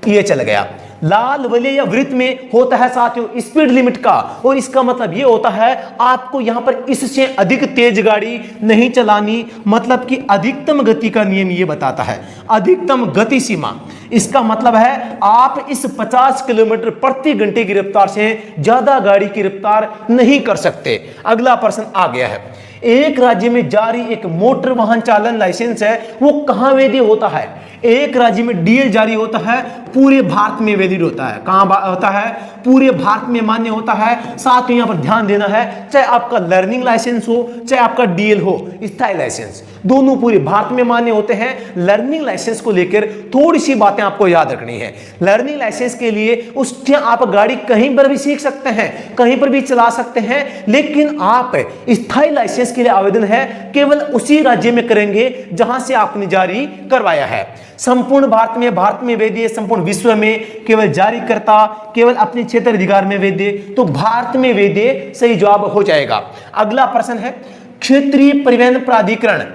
ये चल गया। लाल वलय या वृत्त में होता है साथियों स्पीड लिमिट का, और इसका मतलब यह होता है आपको यहां पर इससे अधिक तेज गाड़ी नहीं चलानी। मतलब कि अधिकतम गति का नियम यह बताता है, अधिकतम गति सीमा। इसका मतलब है आप इस 50 किलोमीटर प्रति घंटे की रफ्तार से ज्यादा गाड़ी की रफ्तार नहीं कर सकते। अगला प्रश्न आ गया है, एक राज्य में जारी एक मोटर वाहन चालन लाइसेंस है, वो कहां वैध होता है। एक राज्य में डीएल जारी होता है, पूरे भारत में वैलिड होता है। कहां होता है, पूरे भारत में मान्य होता है। साथ ही यहां पर ध्यान देना है, चाहे आपका लर्निंग लाइसेंस हो चाहे आपका डीएल हो, स्थायी लाइसेंस, दोनों पूरे भारत में मान्य होते हैं। लर्निंग लाइसेंस को लेकर थोड़ी सी बातें आपको याद रखनी है। लर्निंग लाइसेंस के लिए उससे आप गाड़ी कहीं पर भी सीख सकते हैं, कहीं पर भी चला सकते हैं, लेकिन आप स्थायी लाइसेंस के लिए आवेदन है केवल उसी राज्य में करेंगे जहां से आपने जारी करवाया है। संपूर्ण भारत में वैध, संपूर्ण विश्व में केवल जारीकर्ता केवल अपने क्षेत्र अधिकार में वैध, तो भारत में वैध सही जवाब हो जाएगा। अगला प्रश्न है, क्षेत्रीय परिवहन प्राधिकरण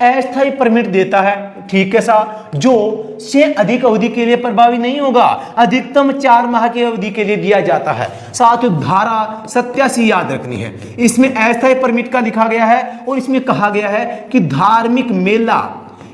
अस्थायी परमिट देता है, ठीक है सा, जो से अधिक अवधि के लिए प्रभावी नहीं होगा, अधिकतम 4 माह की अवधि के लिए दिया जाता है। साथ ही धारा 87 याद रखनी है, इसमें अस्थायी परमिट का लिखा गया है और इसमें कहा गया है कि धार्मिक मेला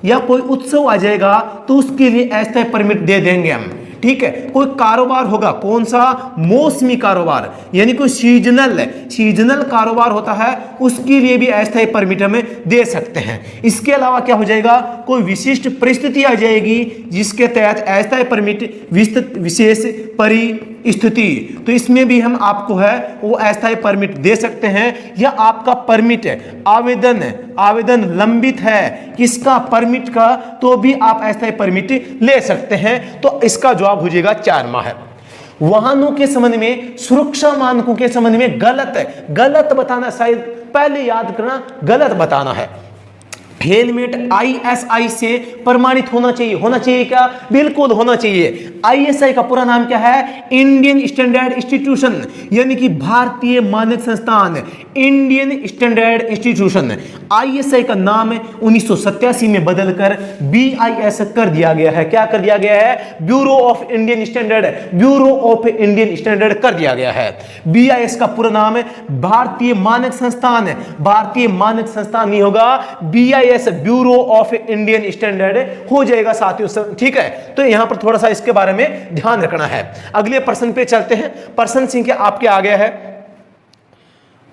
या कोई उत्सव आ जाएगा तो उसके लिए अस्थायी परमिट दे देंगे हम, ठीक है। कोई कारोबार होगा, कौन सा, मौसमी कारोबार, यानी कोई सीजनल कारोबार होता है, उसके लिए भी अस्थायी परमिट हमें दे सकते हैं। इसके अलावा क्या हो जाएगा, कोई विशिष्ट परिस्थिति आ जाएगी जिसके तहत अस्थायी परमिट विशेष परिस्थिति, तो इसमें भी हम आपको है वो अस्थायी परमिट दे सकते हैं। या आपका परमिट आवेदन लंबित है किसका, परमिट का, तो भी आप अस्थायी परमिट ले सकते हैं। तो इसका जवाब हो जाएगा 4 माह। वाहनों के संबंध में, सुरक्षा मानकों के संबंध में गलत बताना, शायद पहले याद करना, गलत बताना है। हेलमेट ISI से प्रमाणित होना चाहिए क्या? बिल्कुल होना चाहिए। ISI का पूरा नाम क्या है? इंडियन स्टैंडर्ड इंस्टीट्यूशन, यानी कि भारतीय मानक संस्थान, इंडियन स्टैंडर्ड इंस्टीट्यूशन। ISI का नाम 1987 में बदलकर BIS कर दिया गया है। क्या कर दिया गया है? ब्यूरो ऑफ इंडियन स्टैंडर्ड कर दिया गया है। BIS का पूरा नाम है भारतीय मानक संस्थान, भारतीय मानक संस्थान नहीं होगा, BIS bureau of Indian standard हो जाएगा साथियों। ठीक है, तो यहां पर थोड़ा सा इसके बारे में ध्यान रखना है। अगले प्रश्न पे चलते हैं। प्रश्न संख्या आपके आगे है,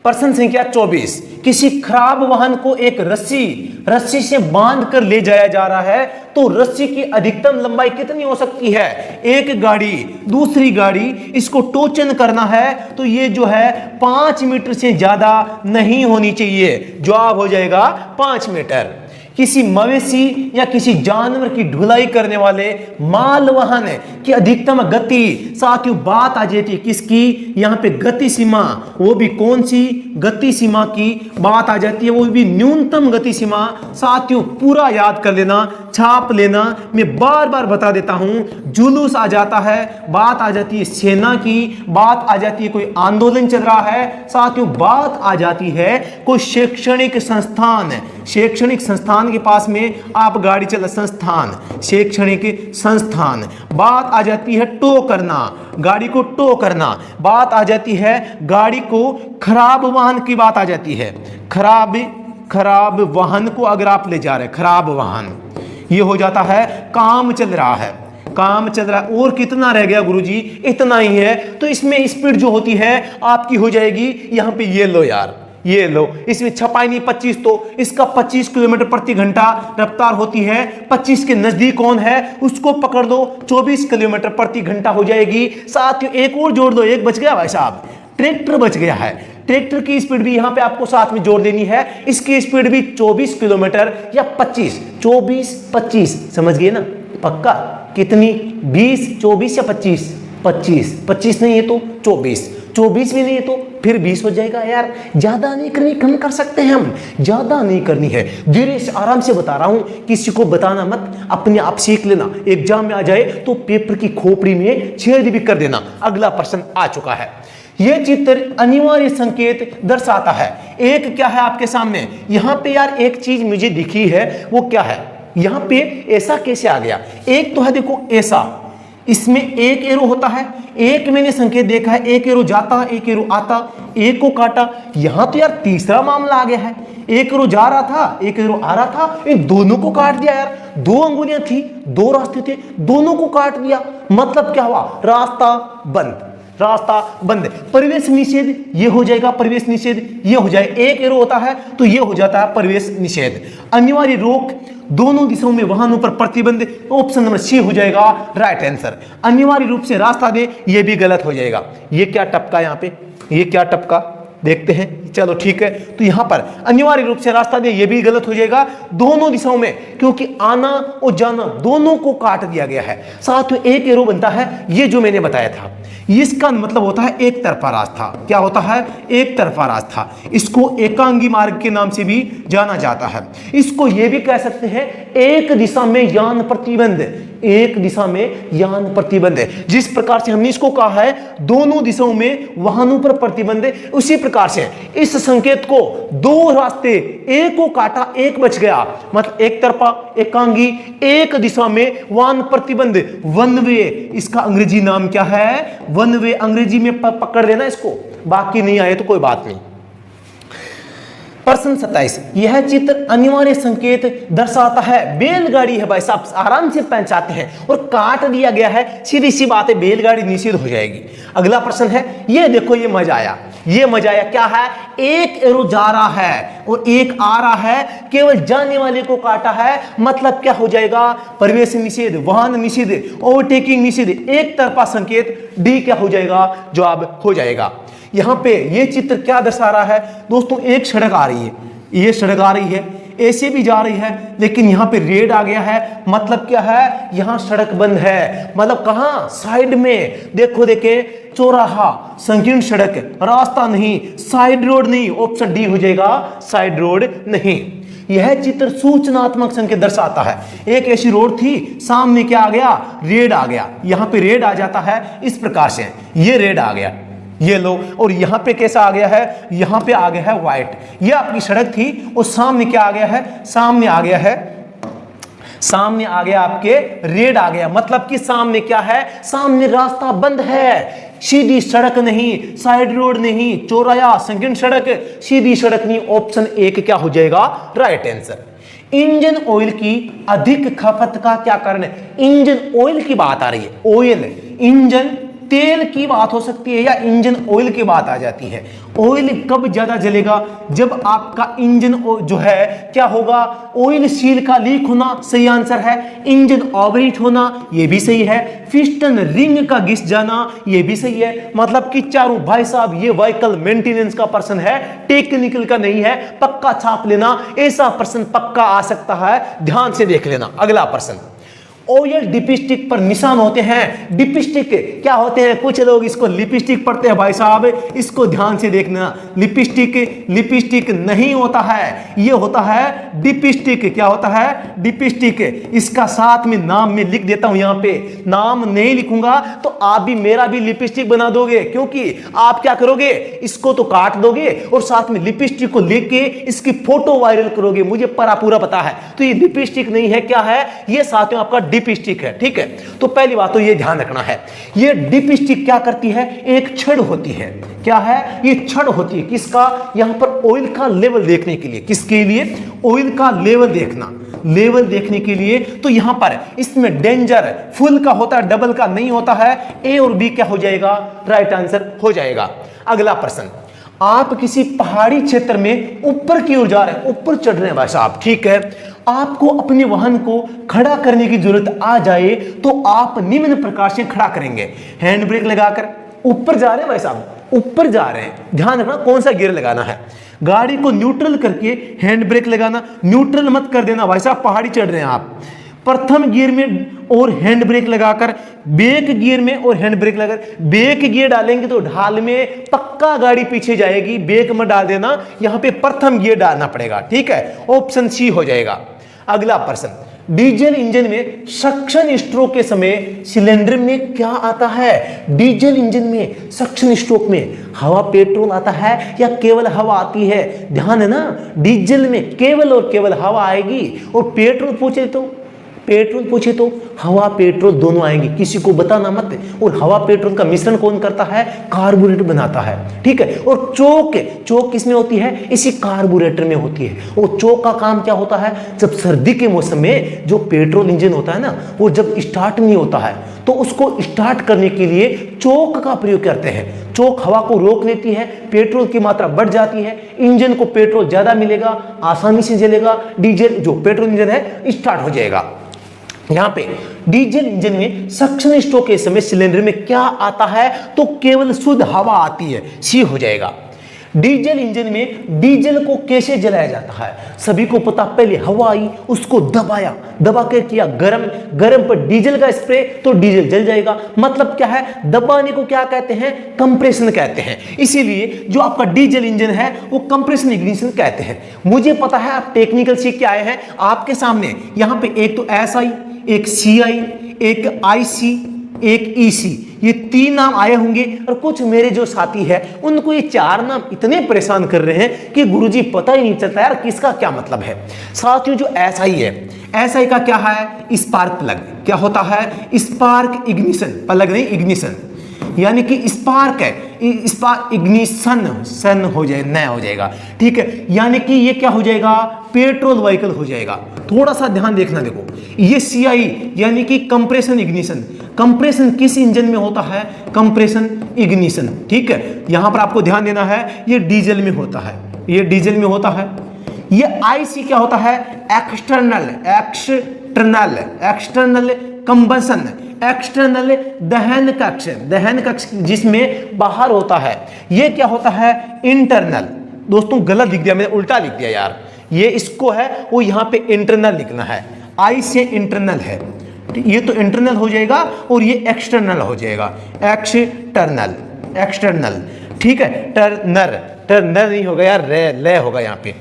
प्रश्न संख्या 24। किसी खराब वाहन को एक रस्सी से बांध कर ले जाया जा रहा है, तो रस्सी की अधिकतम लंबाई कितनी हो सकती है? एक गाड़ी दूसरी गाड़ी इसको टोचन करना है तो ये जो है 5 मीटर से ज्यादा नहीं होनी चाहिए। जवाब हो जाएगा 5 मीटर। किसी मवेशी या किसी जानवर की ढुलाई करने वाले माल वाहन की अधिकतम गति, साथियों बात आ जाती है किसकी? यहाँ पे गति सीमा, वो भी कौन सी गति सीमा की बात आ जाती है? वो भी न्यूनतम गति सीमा। साथियों पूरा याद कर लेना, छाप लेना, मैं बार बार बता देता हूं। जुलूस आ जाता है, बात आ जाती है सेना की, बात आ जाती है कोई आंदोलन चल रहा है, साथियों बात आ जाती है कोई शैक्षणिक संस्थान के पास में आप गाड़ी चला, शैक्षणिक संस्थान। बात आ जाती है टो करना, गाड़ी को टो करना। बात आ जाती है गाड़ी को खराब वाहन की बात आ जाती है। खराब वाहन को अगर आप ले जा रहे हैं, खराब वाहन, ये हो जाता है काम चल रहा है। और कितना रह गया गुरुजी? इतना ही है। तो इसमें स्पीड जो होती है आपकी हो जाएगी, यहां पे ये लो यार, ये लो, इसमें छपाई नहीं 25, तो इसका 25 किलोमीटर प्रति घंटा रफ्तार होती है। 25 के नजदीक कौन है उसको पकड़ दो, 24 किलोमीटर प्रति घंटा हो जाएगी। साथ ही एक और जोड़ दो, एक बच गया भाई साहब, ट्रैक्टर बच गया है। ट्रैक्टर की स्पीड भी यहां पे आपको साथ में जोड़ देनी है। इसकी स्पीड भी 24 किलोमीटर या 24 समझ गए ना? पक्का कितनी? 20, 24 या 25 नहीं है तो 24 भी नहीं है तो फिर 20 हो जाएगा। यार ज्यादा नहीं करनी, कम कर सकते हैं हम, ज्यादा नहीं करनी है। धीरे से आराम से बता रहा हूं, किसी को बताना मत, अपने आप सीख लेना। एग्जाम में आ जाए तो पेपर की खोपड़ी में छेद भी कर देना। अगला प्रश्न आ चुका है। यह चित्र अनिवार्य संकेत दर्शाता है। एक क्या है आपके सामने? यहां पे यार एक चीज मुझे दिखी है, वो क्या है? यहां पे ऐसा कैसे आ गया? एक तो है देखो ऐसा, इसमें एक एरो होता है, एक मैंने संकेत देखा है, एक एरो जाता, एक एरो आता, एक को काटा। यहां तो यार तीसरा मामला आ गया है, एक एरो जा रहा था, एक एरो आ रहा था, इन दोनों को काट दिया यार। 2 अंगुलियां थी, 2 रास्ते थे, दोनों को काट दिया। मतलब क्या हुआ? रास्ता बंद। प्रवेश निषेध ये हो जाएगा, प्रवेश निषेध ये हो जाए। एक एरो होता है तो ये हो जाता है प्रवेश निषेध। अनिवार्य रोक, दोनों दिशाओं में वाहनों पर प्रतिबंध, ऑप्शन नंबर सी हो जाएगा राइट आंसर। अनिवार्य रूप से रास्ता दे, ये भी गलत हो जाएगा। ये क्या टपका यहाँ पे? ये क्या टपका? देखते हैं, चलो ठीक है। तो यहां पर अनिवार्य रूप से रास्ता दे, ये भी गलत हो जाएगा दोनों दिशाओं में, क्योंकि आना और जाना दोनों को काट दिया गया है। साथ में एक एरो बनता है, ये जो मैंने बताया था, इसका मतलब होता है एक तरफा रास्ता। क्या होता है? एक तरफा रास्ता। इसको एकांगी मार्ग के नाम से भी जाना जाता है। इसको ये भी कह सकते हैं एक दिशा में यान प्रतिबंध, एक दिशा में यान प्रतिबंध है। जिस प्रकार से हमने इसको कहा है दोनों दिशाओं में वाहनों पर प्रतिबंध है, उसी प्रकार से इस संकेत को 2 रास्ते, एक को काटा, एक बच गया, मतलब एक तरफा, एकांगी, एक दिशा में वाहन प्रतिबंध, वन वे। इसका अंग्रेजी नाम क्या है? One way. अंग्रेजी में पकड़ लेना इसको, बाकी नहीं आए तो कोई बात नहीं। प्रश्न 27। यह चित्र अनिवार्य संकेत दर्शाता है। बैलगाड़ी है भाई साहब, आराम से पहचाते हैं, और काट दिया गया है, सीधी सी बात है, बैलगाड़ी निषेध हो जाएगी। अगला प्रश्न है, ये देखो, ये मजा आया, ये मजा आया। क्या है? एक एरो जा रहा है और एक आ रहा है, केवल जाने वाले को काटा है, मतलब क्या हो जाएगा? प्रवेश निषेध, वाहन निषेध, ओवरटेकिंग निषेध, एक तरफा संकेत। डी क्या हो जाएगा? जवाब हो जाएगा। यहां पे ये चित्र क्या दर्शा रहा है दोस्तों? एक सड़क आ रही है, ये सड़क आ रही है, ऐसे भी जा रही है, लेकिन यहां पे रेड आ गया है, मतलब क्या है? यहां सड़क बंद है। मतलब कहां? साइड में। देखो देखे, चौराहा, संकीर्ण सड़क, रास्ता नहीं, साइड रोड नहीं, ऑप्शन डी हो जाएगा साइड रोड नहीं। यह चित्र सूचनात्मक संकेत दर्शाता है। एक ऐसी रोड थी, सामने क्या आ गया, रेड आ गया, यहां पे रेड आ जाता है इस प्रकार से, ये रेड आ गया, ये लो, और यहां पे कैसा आ गया है, यहां पे आ गया है व्हाइट। ये आपकी सड़क थी और सामने क्या आ गया है, सामने आ गया है, सामने आ गया आपके रेड आ गया, मतलब कि सामने क्या है, सामने रास्ता बंद है, सीधी सड़क नहीं, साइड रोड नहीं, चौराया, संकीर्ण सड़क, सीधी सड़क नहीं। ऑप्शन एक क्या हो जाएगा, राइट आंसर। इंजन ऑयल की अधिक खपत का क्या कारण है, इंजन ऑयल की बात आ रही है, ऑयल, इंजन तेल की बात हो सकती है या इंजन ऑयल की बात आ जाती है। ऑयल कब ज्यादा जलेगा, जब आपका इंजन जो है क्या होगा, ऑयल सील का लीक होना, सही आंसर है। इंजन ओवरहीट होना, ये भी सही है। पिस्टन रिंग का घिस जाना, ये भी सही है। मतलब कि चारों भाई साहब ये व्हीकल मेंटेनेंस का पर्सन है, टेक्निकल का नहीं है। पक्का छाप लेना, ऐसा पर्सन पक्का आ सकता है, ध्यान से देख लेना। अगला पर्सन, ऑयल डिपिस्टिक पर निशान होते हैं। डिपिस्टिक क्या होते हैं, कुछ लोग इसको लिपस्टिक पढ़ते हैं भाई साहब, इसको ध्यान से देखना। लिपस्टिक, लिपस्टिक नहीं होता है, ये होता है डिपिस्टिक। क्या होता है, डिपिस्टिक। इसका साथ में नाम में लिख देता हूं, यहां पे नाम नहीं लिखूंगा तो आप भी मेरा भी लिपस्टिक बना दोगे, क्योंकि आप क्या करोगे, इसको तो काट दोगे और साथ में लिपस्टिक को लेके इसकी फोटो वायरल करोगे, मुझे पूरा पता है। तो ये लिपस्टिक नहीं है, क्या है, ये साथियों आपका डिपिस्टिक है। ठीक है, तो पहली बात तो ये ध्यान रखना है, ये डिपिस्टिक क्या करती है, एक छड़ होती है। क्या है, ये छड़ होती है किसका, यहां पर ऑयल का लेवल देखने के लिए। किसके लिए, ऑयल का लेवल देखना, लेवल देखने के लिए। तो यहां पर इसमें डेंजर फुल का होता है, डबल का नहीं होता है। ए और बी क्या हो जाएगा, राइट आंसर हो जाएगा। अगला प्रश्न, आप किसी पहाड़ी क्षेत्र में ऊपर की ओर जा रहे हैं, ऊपर चढ़ रहे हैं भाई साहब, ठीक है, आपको अपने वाहन को खड़ा करने की जरूरत आ जाए तो आप निम्न प्रकार से खड़ा करेंगे। हैंड ब्रेक लगाकर ऊपर जा रहे हैं भाई साहब, ऊपर जा रहे हैं, ध्यान रखना कौन सा गियर लगाना है। गाड़ी को न्यूट्रल करके हैंड ब्रेक लगाना, न्यूट्रल मत कर देना भाई साहब, पहाड़ी चढ़ रहे हैं आप। प्रथम गियर में और हैंड ब्रेक लगाकर, बैक गियर में और हैंड ब्रेक लगाकर, बैक गियर डालेंगे तो ढाल में पक्का गाड़ी पीछे जाएगी, ब्रेक मत डाल देना, यहां पे प्रथम गियर डालना पड़ेगा। ठीक है, ऑप्शन सी हो जाएगा। अगला प्रश्न, डीजल इंजन में सक्शन स्ट्रोक के समय सिलेंडर में क्या आता है। डीजल इंजन में सक्शन स्ट्रोक में हवा, पेट्रोल आता है या केवल हवा आती है। ध्यान है ना, डीजल में केवल और केवल हवा आएगी, और पेट्रोल पूछे तो हवा पेट्रोल दोनों आएंगे, किसी को बताना मत। और हवा पेट्रोल का मिश्रण कौन करता है, कार्बोरेटर बनाता है। ठीक है, और चोक किसमें होती है, इसी कार्बोरेटर में होती है। और चोक का काम क्या होता है, जब सर्दी के मौसम में जो पेट्रोल इंजन होता है ना, वो जब स्टार्ट नहीं होता है तो उसको स्टार्ट करने के लिए चोक का प्रयोग करते हैं। चोक हवा को रोक लेती है, पेट्रोल की मात्रा बढ़ जाती है, इंजन को पेट्रोल ज्यादा मिलेगा, आसानी से जलेगा, डीजल जो पेट्रोल इंजन है स्टार्ट हो जाएगा। यहां पे डीजल इंजन में सक्शन स्ट्रोक के समय सिलेंडर में क्या आता है, तो केवल शुद्ध हवा आती है, सी हो जाएगा। डीजल इंजन में डीजल को कैसे जलाया जाता है, सभी को पता, पहले हवा आई, उसको दबा के किया गरम पर डीजल का स्प्रे, तो डीजल जल जाएगा। मतलब क्या है, दबाने को क्या कहते हैं, कंप्रेशन कहते हैं। इसीलिए जो आपका डीजल इंजन है वो कंप्रेशन इग्निशन कहते हैं। मुझे पता है आप टेक्निकल सीख के आए हैं, आपके सामने यहां पे एक तो एसआई, एक सीआई, एक आईसी, एक ईसी, ये 3 नाम आए होंगे। और कुछ मेरे जो साथी हैं उनको ये 4 नाम इतने परेशान कर रहे हैं कि गुरुजी पता ही नहीं चलता यार किसका क्या मतलब है। साथियों, जो एसआई है, एसआई का क्या है, स्पार्क प्लग। क्या होता है, स्पार्क इग्निशन, प्लग नहीं इग्निशन, यानी कि स्पार्क है, स्पार्क इग्निशन सन हो जाए, नया हो जाएगा। ठीक है, यानी कि ये क्या हो जाएगा, पेट्रोल व्हीकल हो जाएगा। थोड़ा सा ध्यान देखना, देखो ये सीआई यानी कि कंप्रेशन इग्निशन। कंप्रेशन किस इंजन में होता है, कंप्रेशन इग्निशन। ठीक है, यहां पर आपको ध्यान देना है, ये डीजल में होता है, ये डीजल में होता है। ये आईसी क्या होता है, एक्सटर्नल कंबशन, एक्सटर्नल दहन कक्ष जिसमें बाहर होता है। ये क्या होता है, इंटरनल। दोस्तों गलत लिख दिया मैंने, उल्टा लिख दिया यार, ये इसको है वो यहां पे इंटरनल लिखना है, आई से इंटरनल है, ये तो इंटरनल हो जाएगा और ये एक्सटर्नल हो जाएगा, एक्सटर्नल। ठीक है, टर्नर नहीं होगा यार, ले होगा यहाँ पे,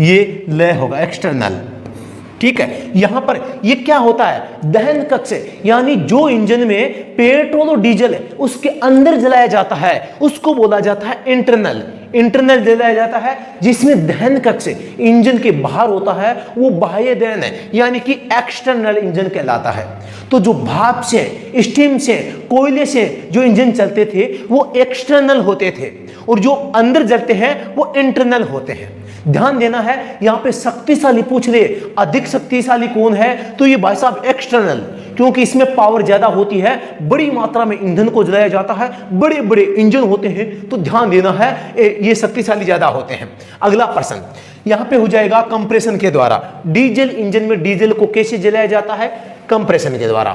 ये लय होगा एक्सटर्नल। ठीक है, यहां पर ये क्या होता है, दहन कक्ष, यानी जो इंजन में पेट्रोल और डीजल है उसके अंदर जलाया जाता है उसको बोला जाता है इंटरनल। इंटरनल जलाया जाता है, जिसमें दहन कक्ष इंजन के बाहर होता है वो बाह्य दहन है, यानी कि एक्सटर्नल इंजन कहलाता है। तो जो भाप से, स्टीम से, कोयले से जो इंजन चलते थे वो एक्सटर्नल होते थे, और जो अंदर जलते हैं वो इंटरनल होते हैं। ध्यान देना है, यहां पे शक्तिशाली पूछ रहे, अधिक शक्तिशाली कौन है, तो ये भाई साहब एक्सटर्नल, क्योंकि इसमें पावर ज्यादा होती है, बड़ी मात्रा में ईंधन को जलाया जाता है, बड़े बड़े इंजन होते हैं, तो ध्यान देना है ये शक्तिशाली ज्यादा होते हैं। अगला प्रश्न यहां पे हो जाएगा कंप्रेशन के द्वारा। डीजल इंजन में डीजल को कैसे जलाया जाता है, कंप्रेशन के द्वारा।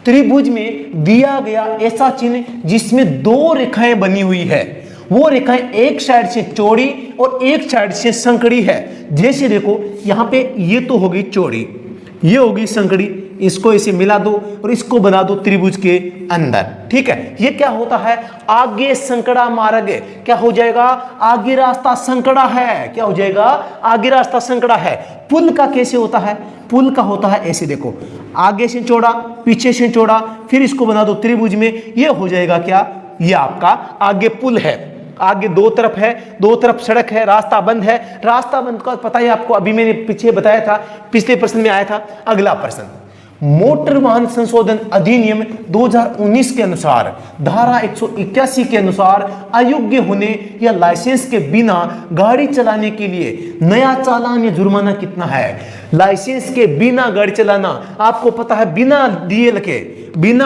त्रिभुज में दिया गया ऐसा चिन्ह जिसमें दो रेखाएं बनी हुई है, वो रेखाएं एक साइड से चौड़ी और एक साइड से संकड़ी है। जैसे देखो यहां पे ये तो होगी चौड़ी, ये होगी संकड़ी, इसको इसे मिला दो और इसको बना दो त्रिभुज के अंदर। ठीक है, ये क्या होता है, आगे संकड़ा मार्ग, क्या हो जाएगा, आगे रास्ता संकड़ा है, क्या हो जाएगा, आगे रास्ता संकड़ा है। पुल का कैसे होता है, पुल का होता है ऐसे, देखो आगे से चौड़ा पीछे से चौड़ा, फिर इसको बना दो त्रिभुज में, ये हो जाएगा क्या, ये आपका आगे पुल है। आगे दो तरफ है, दो तरफ सड़क है, रास्ता बंद है। रास्ता बंद का पता है आपको, अभी मैंने पीछे बताया था, पिछले प्रश्न में आया था। अगला प्रश्न, मोटर वाहन संशोधन अधिनियम 2019 के अनुसार धारा 181 के अनुसार अयोग्य होने या लाइसेंस के बिना गाड़ी चलाने के लिए नया चालान या जुर्माना कितना है। लाइसेंस के बिना गाड़ी चलाना, आपको पता है बिना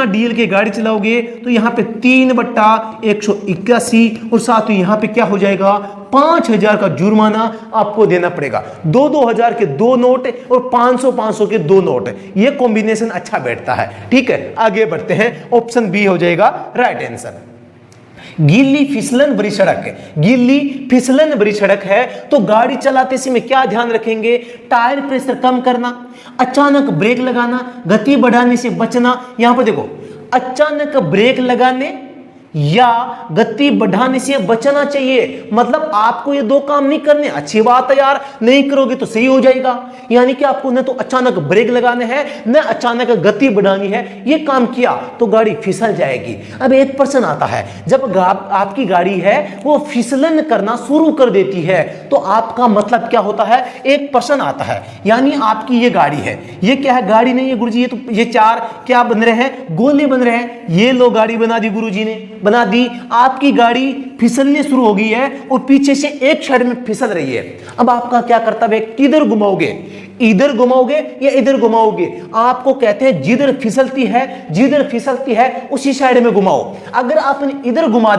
डीएल के गाड़ी चलाओगे तो यहाँ पे 3/181 और साथ ही यहाँ पे क्या हो जाएगा, 5,000 का जुर्माना आपको देना पड़ेगा। 2,000 के 2 नोट और 500 के 2 नोट, ये कॉम्बिनेशन अच्छा बैठता है। ठीक है, आगे बढ़ते हैं, ऑप्शन बी हो जाएगा राइट आंसर। गीली फिसलन भरी सड़क, गीली फिसलन भरी सड़क है तो गाड़ी चलाते समय क्या ध्यान रखेंगे, टायर प्रेशर कम करना, अचानक ब्रेक लगाना, गति बढ़ाने से बचना। यहां पर देखो, अचानक ब्रेक लगाने या गति बढ़ाने से बचना चाहिए, मतलब आपको ये दो काम नहीं करने। अच्छी बात है यार, नहीं करोगे तो सही हो जाएगा, यानी कि आपको न तो अचानक ब्रेक लगाने हैं न अचानक गति बढ़ानी है। ये काम किया तो गाड़ी फिसल जाएगी। अब एक प्रश्न आता है, जब आपकी गाड़ी है वो फिसलन करना शुरू कर देती है तो आपका मतलब क्या होता है, एक प्रश्न आता है, यानी आपकी ये गाड़ी है, ये क्या है, गाड़ी नहीं है गुरुजी, ये तो ये 4 क्या बन रहे हैं, गोले बन रहे हैं। ये लो गाड़ी बना दी गुरुजी ने, बना दी, आपकी गाड़ी फिसलने शुरू हो गई है और पीछे से एक साइड में फिसल रही है। अब आपका क्या कर्तव्य है, किधर घुमाओगे, इधर घुमाओगे या इधर घुमाओगे। आपको कहते हैं जिधर फिसलती है उसी साइड में घुमाओ। अगर आपने इधर घुमा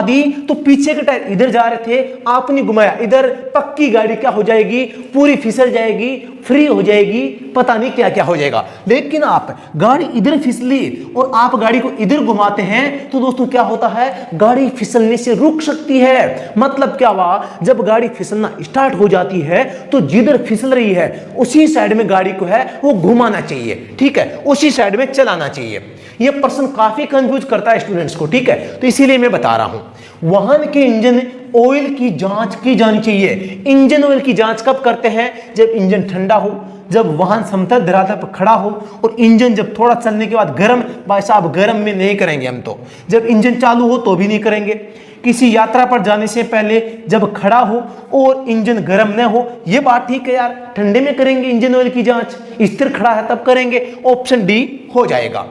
दी तो पीछे के टायर इधर जा रहे थे, आपने घुमाया इधर, पक्की गाड़ी क्या हो जाएगी, पूरी फिसल जाएगी, फ्री हो जाएगी, पता नहीं क्या क्या हो जाएगा। लेकिन आप गाड़ी इधर फिसली और आप गाड़ी को इधर घुमाते हैं तो दोस्तों क्या होता है, गाड़ी फिसलने से रुक सकती है। मतलब क्या हुआ, जब गाड़ी फिसलना स्टार्ट हो जाती है तो जिधर फिसल रही है उसी साइड में गाड़ी को है वो घुमाना चाहिए। ठीक है, उसी साइड में चलाना चाहिए। ये प्रश्न काफी कंफ्यूज करता है स्टूडेंट्स को। ठीक है, तो इसीलिए मैं बता रहा हूं, वाहन के इंजन ऑयल की जांच की जानी चाहिए। इंजन ऑयल की जांच कब करते हैं, जब इंजन ठंडा हो, जब वाहन समतल धरातल पर खड़ा हो और इंजन जब थोड़ा चलने के बाद गर्म, भाई साहब गर्म में नहीं करेंगे हम तो, जब इंजन चालू हो तो भी नहीं करेंगे। किसी यात्रा पर जाने से पहले जब खड़ा हो और इंजन गर्म न हो, ये बात ठीक है यार, ठंडे में करेंगे इंजन ऑयल की जांच, स्थिर खड़ा है तब करेंगे। ऑप्शन डी हो जाएगा।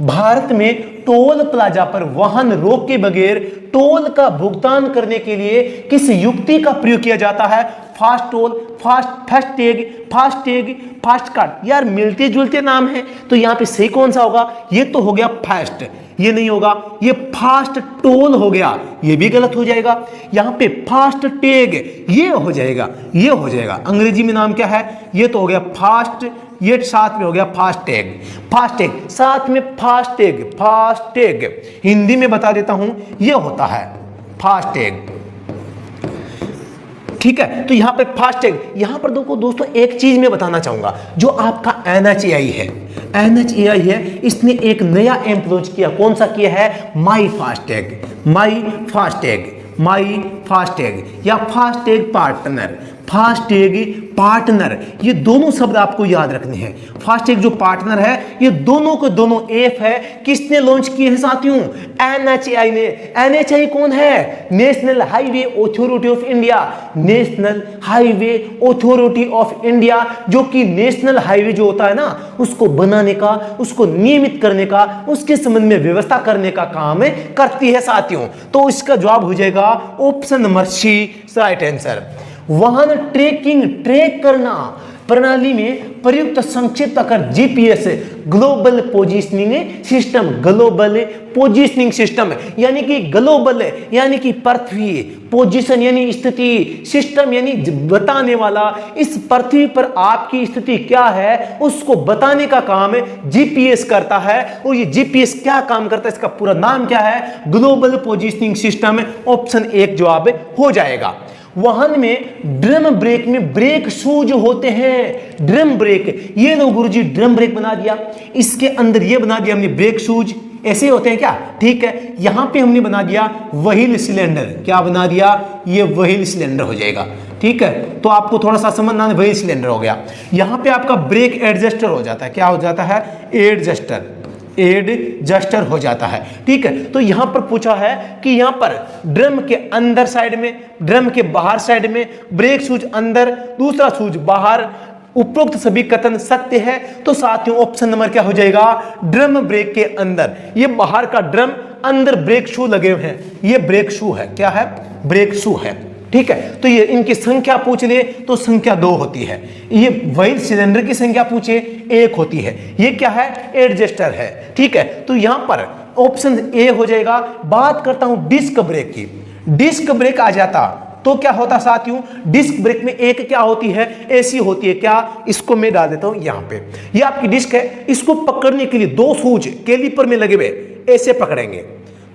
भारत में टोल प्लाजा पर वाहन रोक के बगैर टोल का भुगतान करने के लिए किस युक्ति का प्रयोग किया जाता है, fast toll, FASTag, fast card. यार मिलते जुलते नाम है, तो यहाँ पे सही कौन सा होगा, ये तो हो गया फास्ट, ये नहीं होगा, ये फास्ट टोल हो गया, ये भी गलत हो जाएगा। यहाँ पे फास्ट टैग, ये हो जाएगा, ये हो जाएगा। अंग्रेजी में नाम क्या है, ये तो हो गया फास्ट, ये साथ में हो गया फास्टैग, साथ में फास्टैग। हिंदी में बता देता हूं, ये होता है फास्टैग। ठीक है, तो यहां पे फास्टैग, यहां पर दोस्तों एक चीज मैं बताना चाहूंगा, जो आपका NHAI है, इसने एक नया ऐप लॉन्च किया। कौन सा किया है, माई फास्टैग या फास्टैग पार्टनर। फास्टैग पार्टनर, ये दोनों शब्द आपको याद रखने हैं। फास्टैग जो पार्टनर है, ये दोनों के दोनों ऐप है, किसने लॉन्च किए हैं साथियों? NHAI ने। NHAI कौन है? National highway authority of India. National highway authority of India, जो कि नेशनल हाईवे जो होता है ना, उसको बनाने का, उसको नियमित करने का, उसके संबंध में व्यवस्था करने का काम करती है साथियों। तो इसका जवाब हो जाएगा option number C, right answer. वाहन ट्रैकिंग, ट्रैक करना प्रणाली में प्रयुक्त संक्षिप्त आकार GPS, global positioning system. Global positioning system यानी कि ग्लोबल यानी कि पृथ्वी, पोजीशन यानी स्थिति, सिस्टम यानी बताने वाला, इस पृथ्वी पर आपकी स्थिति क्या है उसको बताने का काम जीपीएस करता है। और ये जीपीएस क्या काम करता है, इसका पूरा नाम क्या है? Global positioning system. ऑप्शन 1 जवाब हो जाएगा। वाहन में ड्रम ब्रेक में ब्रेक शूज होते हैं। ड्रम ब्रेक, ये लो गुरुजी ड्रम ब्रेक बना दिया, इसके अंदर ये बना दिया हमने ब्रेक शूज, ऐसे होते हैं क्या? ठीक है, यहां पे हमने बना दिया व्हील सिलेंडर। क्या बना दिया? ये व्हील सिलेंडर हो जाएगा। ठीक है, तो आपको थोड़ा सा समझना, व्हील सिलेंडर हो गया। यहां पे आपका ब्रेक एडजस्टर हो जाता है। क्या हो जाता है? एडजस्टर, एडजस्टर हो जाता है। ठीक है, तो यहां पर पूछा है कि यहां पर ड्रम के अंदर साइड में, ड्रम के बाहर साइड में ब्रेक शूज अंदर, दूसरा शूज बाहर, उपरोक्त सभी कथन सत्य है। तो साथियों ऑप्शन नंबर क्या हो जाएगा? ड्रम ब्रेक के अंदर, ये बाहर का ड्रम, अंदर ब्रेक शू लगे हुए हैं, ये ब्रेक शू है। क्या है? ब्रेक शू है। ठीक है, तो ये इनकी संख्या पूछ ले तो संख्या 2 होती है। ये व्हील सिलेंडर की संख्या पूछे 1 होती है। ये क्या है? एडजस्टर है। ठीक है, तो यहां पर ऑप्शन ए हो जाएगा। बात करता हूं डिस्क ब्रेक की। डिस्क ब्रेक आ जाता तो क्या होता साथियों? डिस्क ब्रेक में एक क्या होती है? ऐसी होती है। क्या? इसको मैं डाल देता हूं यहां पे। ये आपकी डिस्क है, इसको पकड़ने के लिए 2 सूज कैलिपर में लगे हुए ऐसे पकड़ेंगे।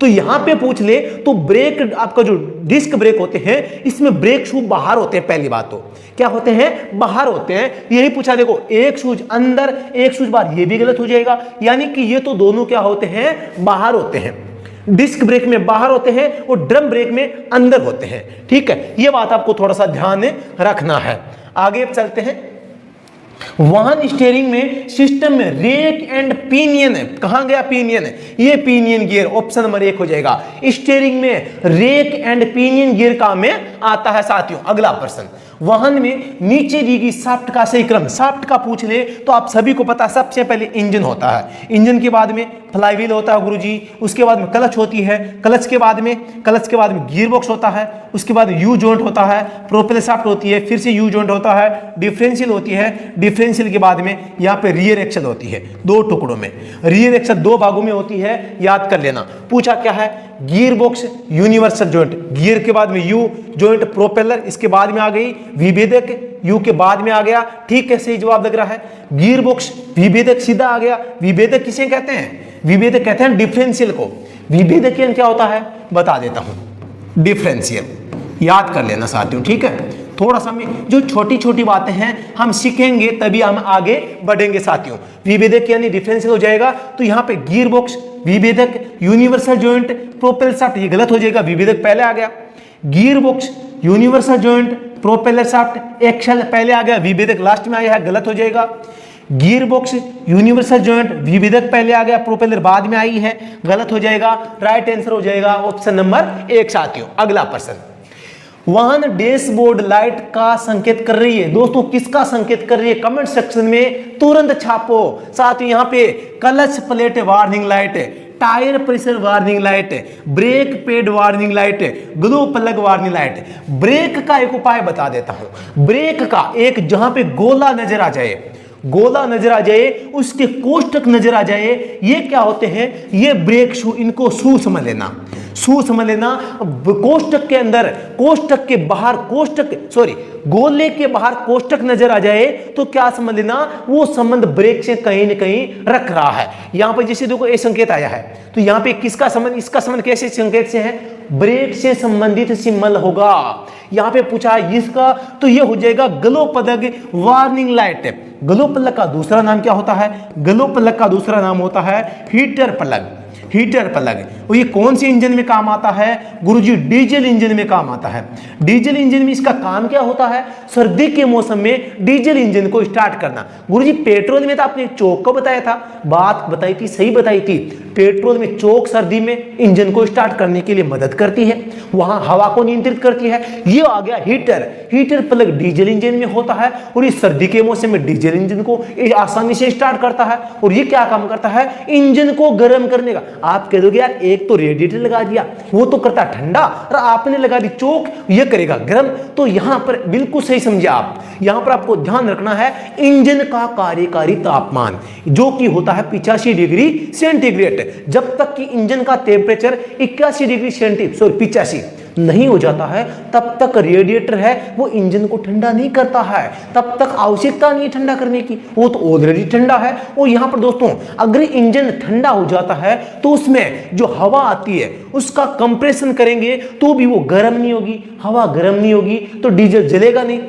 तो यहां पे पूछ ले तो ब्रेक, आपका जो डिस्क ब्रेक होते हैं, इसमें ब्रेक शू बाहर होते हैं। पहली बात तो क्या होते हैं? बाहर होते हैं। यही पूछा, देखो एक शूज अंदर, एक शूज बाहर, ये भी गलत हो जाएगा। यानी कि ये तो दोनों क्या होते हैं? बाहर होते हैं। डिस्क ब्रेक में बाहर होते हैं और ड्रम ब्रेक में अंदर होते हैं। ठीक है, ये बात आपको थोड़ा सा ध्यान रखना है। आगे चलते हैं। वाहन स्टीयरिंग में सिस्टम में रेक एंड पिनियन, कहां गया पिनियन? ये पिनियन गियर, ऑप्शन नंबर 1 हो जाएगा। स्टीयरिंग में रेक एंड पिनियन गियर का में आता है साथियों। अगला प्रश्न, वाहन में नीचे दी गई शाफ्ट का सही क्रम। शाफ्ट का पूछ ले तो आप सभी को पता है, सबसे पहले इंजन होता है, इंजन के बाद में फ्लाईव्हील होता है गुरुजी, उसके बाद में क्लच होती है, क्लच के बाद में गियर बॉक्स होता है, उसके बाद यू जॉइंट होता है, प्रोपेलर शाफ्ट होती है, फिर से यू जॉइंट होता है, डिफरेंशियल होती है, डिफरेंशियल के बाद में यहाँ पे रियर एक्सल होती है। 2 टुकड़ों में, रियर एक्सल 2 भागों में होती है, याद कर लेना। पूछा क्या है? Gear box, universal joint, gear के बाद में यू जॉइंट, प्रोपेलर इसके बाद में आ गई, विभेदक यू के बाद में आ गया। ठीक है, सही जवाब लग रहा है। गियर बॉक्स, विभेदक सीधा आ गया। विभेदक किसे कहते हैं? विभेदक कहते हैं डिफरेंशियल को। विभेदक क्या होता है बता देता हूं। डिफरेंशियल याद कर लेना साथियों। ठीक है, थोड़ा सा जो छोटी छोटी बातें हैं हम सीखेंगे तभी हम आगे बढ़ेंगे साथियों। विभेदक यानी डिफरेंशियल हो जाएगा। तो यहाँ पे गियर बॉक्स, विभेदक, यूनिवर्सल जॉइंट, प्रोपेलर शाफ्ट, ये गलत हो जाएगा, विभेदक पहले आ गया। Gear box, universal joint, propeller shaft, axle पहले आ गया, विभेदक लास्ट में आया है, गलत हो जाएगा। गियर बॉक्स, यूनिवर्सल जॉइंट, विभेदक पहले आ गया, प्रोपेलर बाद में आई है, गलत हो जाएगा। राइट आंसर हो जाएगा ऑप्शन नंबर 1 साथियों। अगला प्रश्न, वाहन डैशबोर्ड लाइट का संकेत कर रही है। दोस्तों किसका संकेत कर रही है? कमेंट सेक्शन में तुरंत छापो। साथ ही यहाँ पे clutch plate warning light, tyre pressure warning light, brake pad warning light, glow plug warning light. Brake का एक उपाय बता देता हूं। ब्रेक का एक, जहां पे गोला नजर आ जाए, गोला नजर आ जाए, उसके कोष्टक नजर आ जाए, ये क्या होते हैं? ये ब्रेक शू, इनको शू समझ लेना, शू समझ लेना। कोष्टक के अंदर, कोष्टक के बाहर, गोले के बाहर कोष्टक नजर आ जाए तो क्या समझ लेना? वो संबंध ब्रेक से कहीं न कहीं रख रहा है। यहां पर जैसे देखो ये संकेत आया है, तो यहां पे किसका संबंध, इसका संबंध कैसे संकेत से है? ब्रेक से संबंधित सिंबल होगा। यहां पे पूछा है इसका, तो ये हो जाएगा glow plug warning light. Glow plug का दूसरा नाम क्या होता है? ग्लो प्लग का दूसरा नाम होता है हीटर प्लग। Heater plug. और ये कौन से इंजन में काम आता है गुरुजी? डीजल इंजन में काम आता है। डीजल इंजन में इसका काम क्या होता है? सर्दी के मौसम में डीजल इंजन को स्टार्ट करना। गुरुजी पेट्रोल में तो आपने चोक को बताया था, बात बताई थी, सही बताई थी। पेट्रोल में चोक सर्दी में इंजन को स्टार्ट करने के लिए मदद करती है, वहां हवा को नियंत्रित करती है। ये आ गया heater. Heater plug diesel engine में होता है और इस सर्दी के मौसम में डीजल इंजन को आसानी से स्टार्ट करता है। और ये क्या काम करता है? इंजन को गर्म करने का। आप कह दोगे यार एक तो रेडिएटर लगा दिया, वो तो करता ठंडा, और आपने लगा दी चोक, ये करेगा गर्म। तो यहां पर बिल्कुल सही समझे आप। यहां पर आपको ध्यान रखना है इंजन का कार्यकारी तापमान जो कि होता है 85 डिग्री सेंटीग्रेड। जब तक कि इंजन का टेम्परेचर 81 डिग्री सेंटीग्रेड 85 नहीं हो जाता है तब तक रेडिएटर है वो इंजन को ठंडा नहीं करता है, तब तक आवश्यकता नहीं ठंडा करने की, वो तो ऑलरेडी ठंडा है। और यहां पर दोस्तों अगर इंजन ठंडा हो जाता है तो उसमें जो हवा आती है उसका कंप्रेशन करेंगे तो भी वो गर्म नहीं होगी। हवा गर्म नहीं होगी तो डीजल जलेगा नहीं।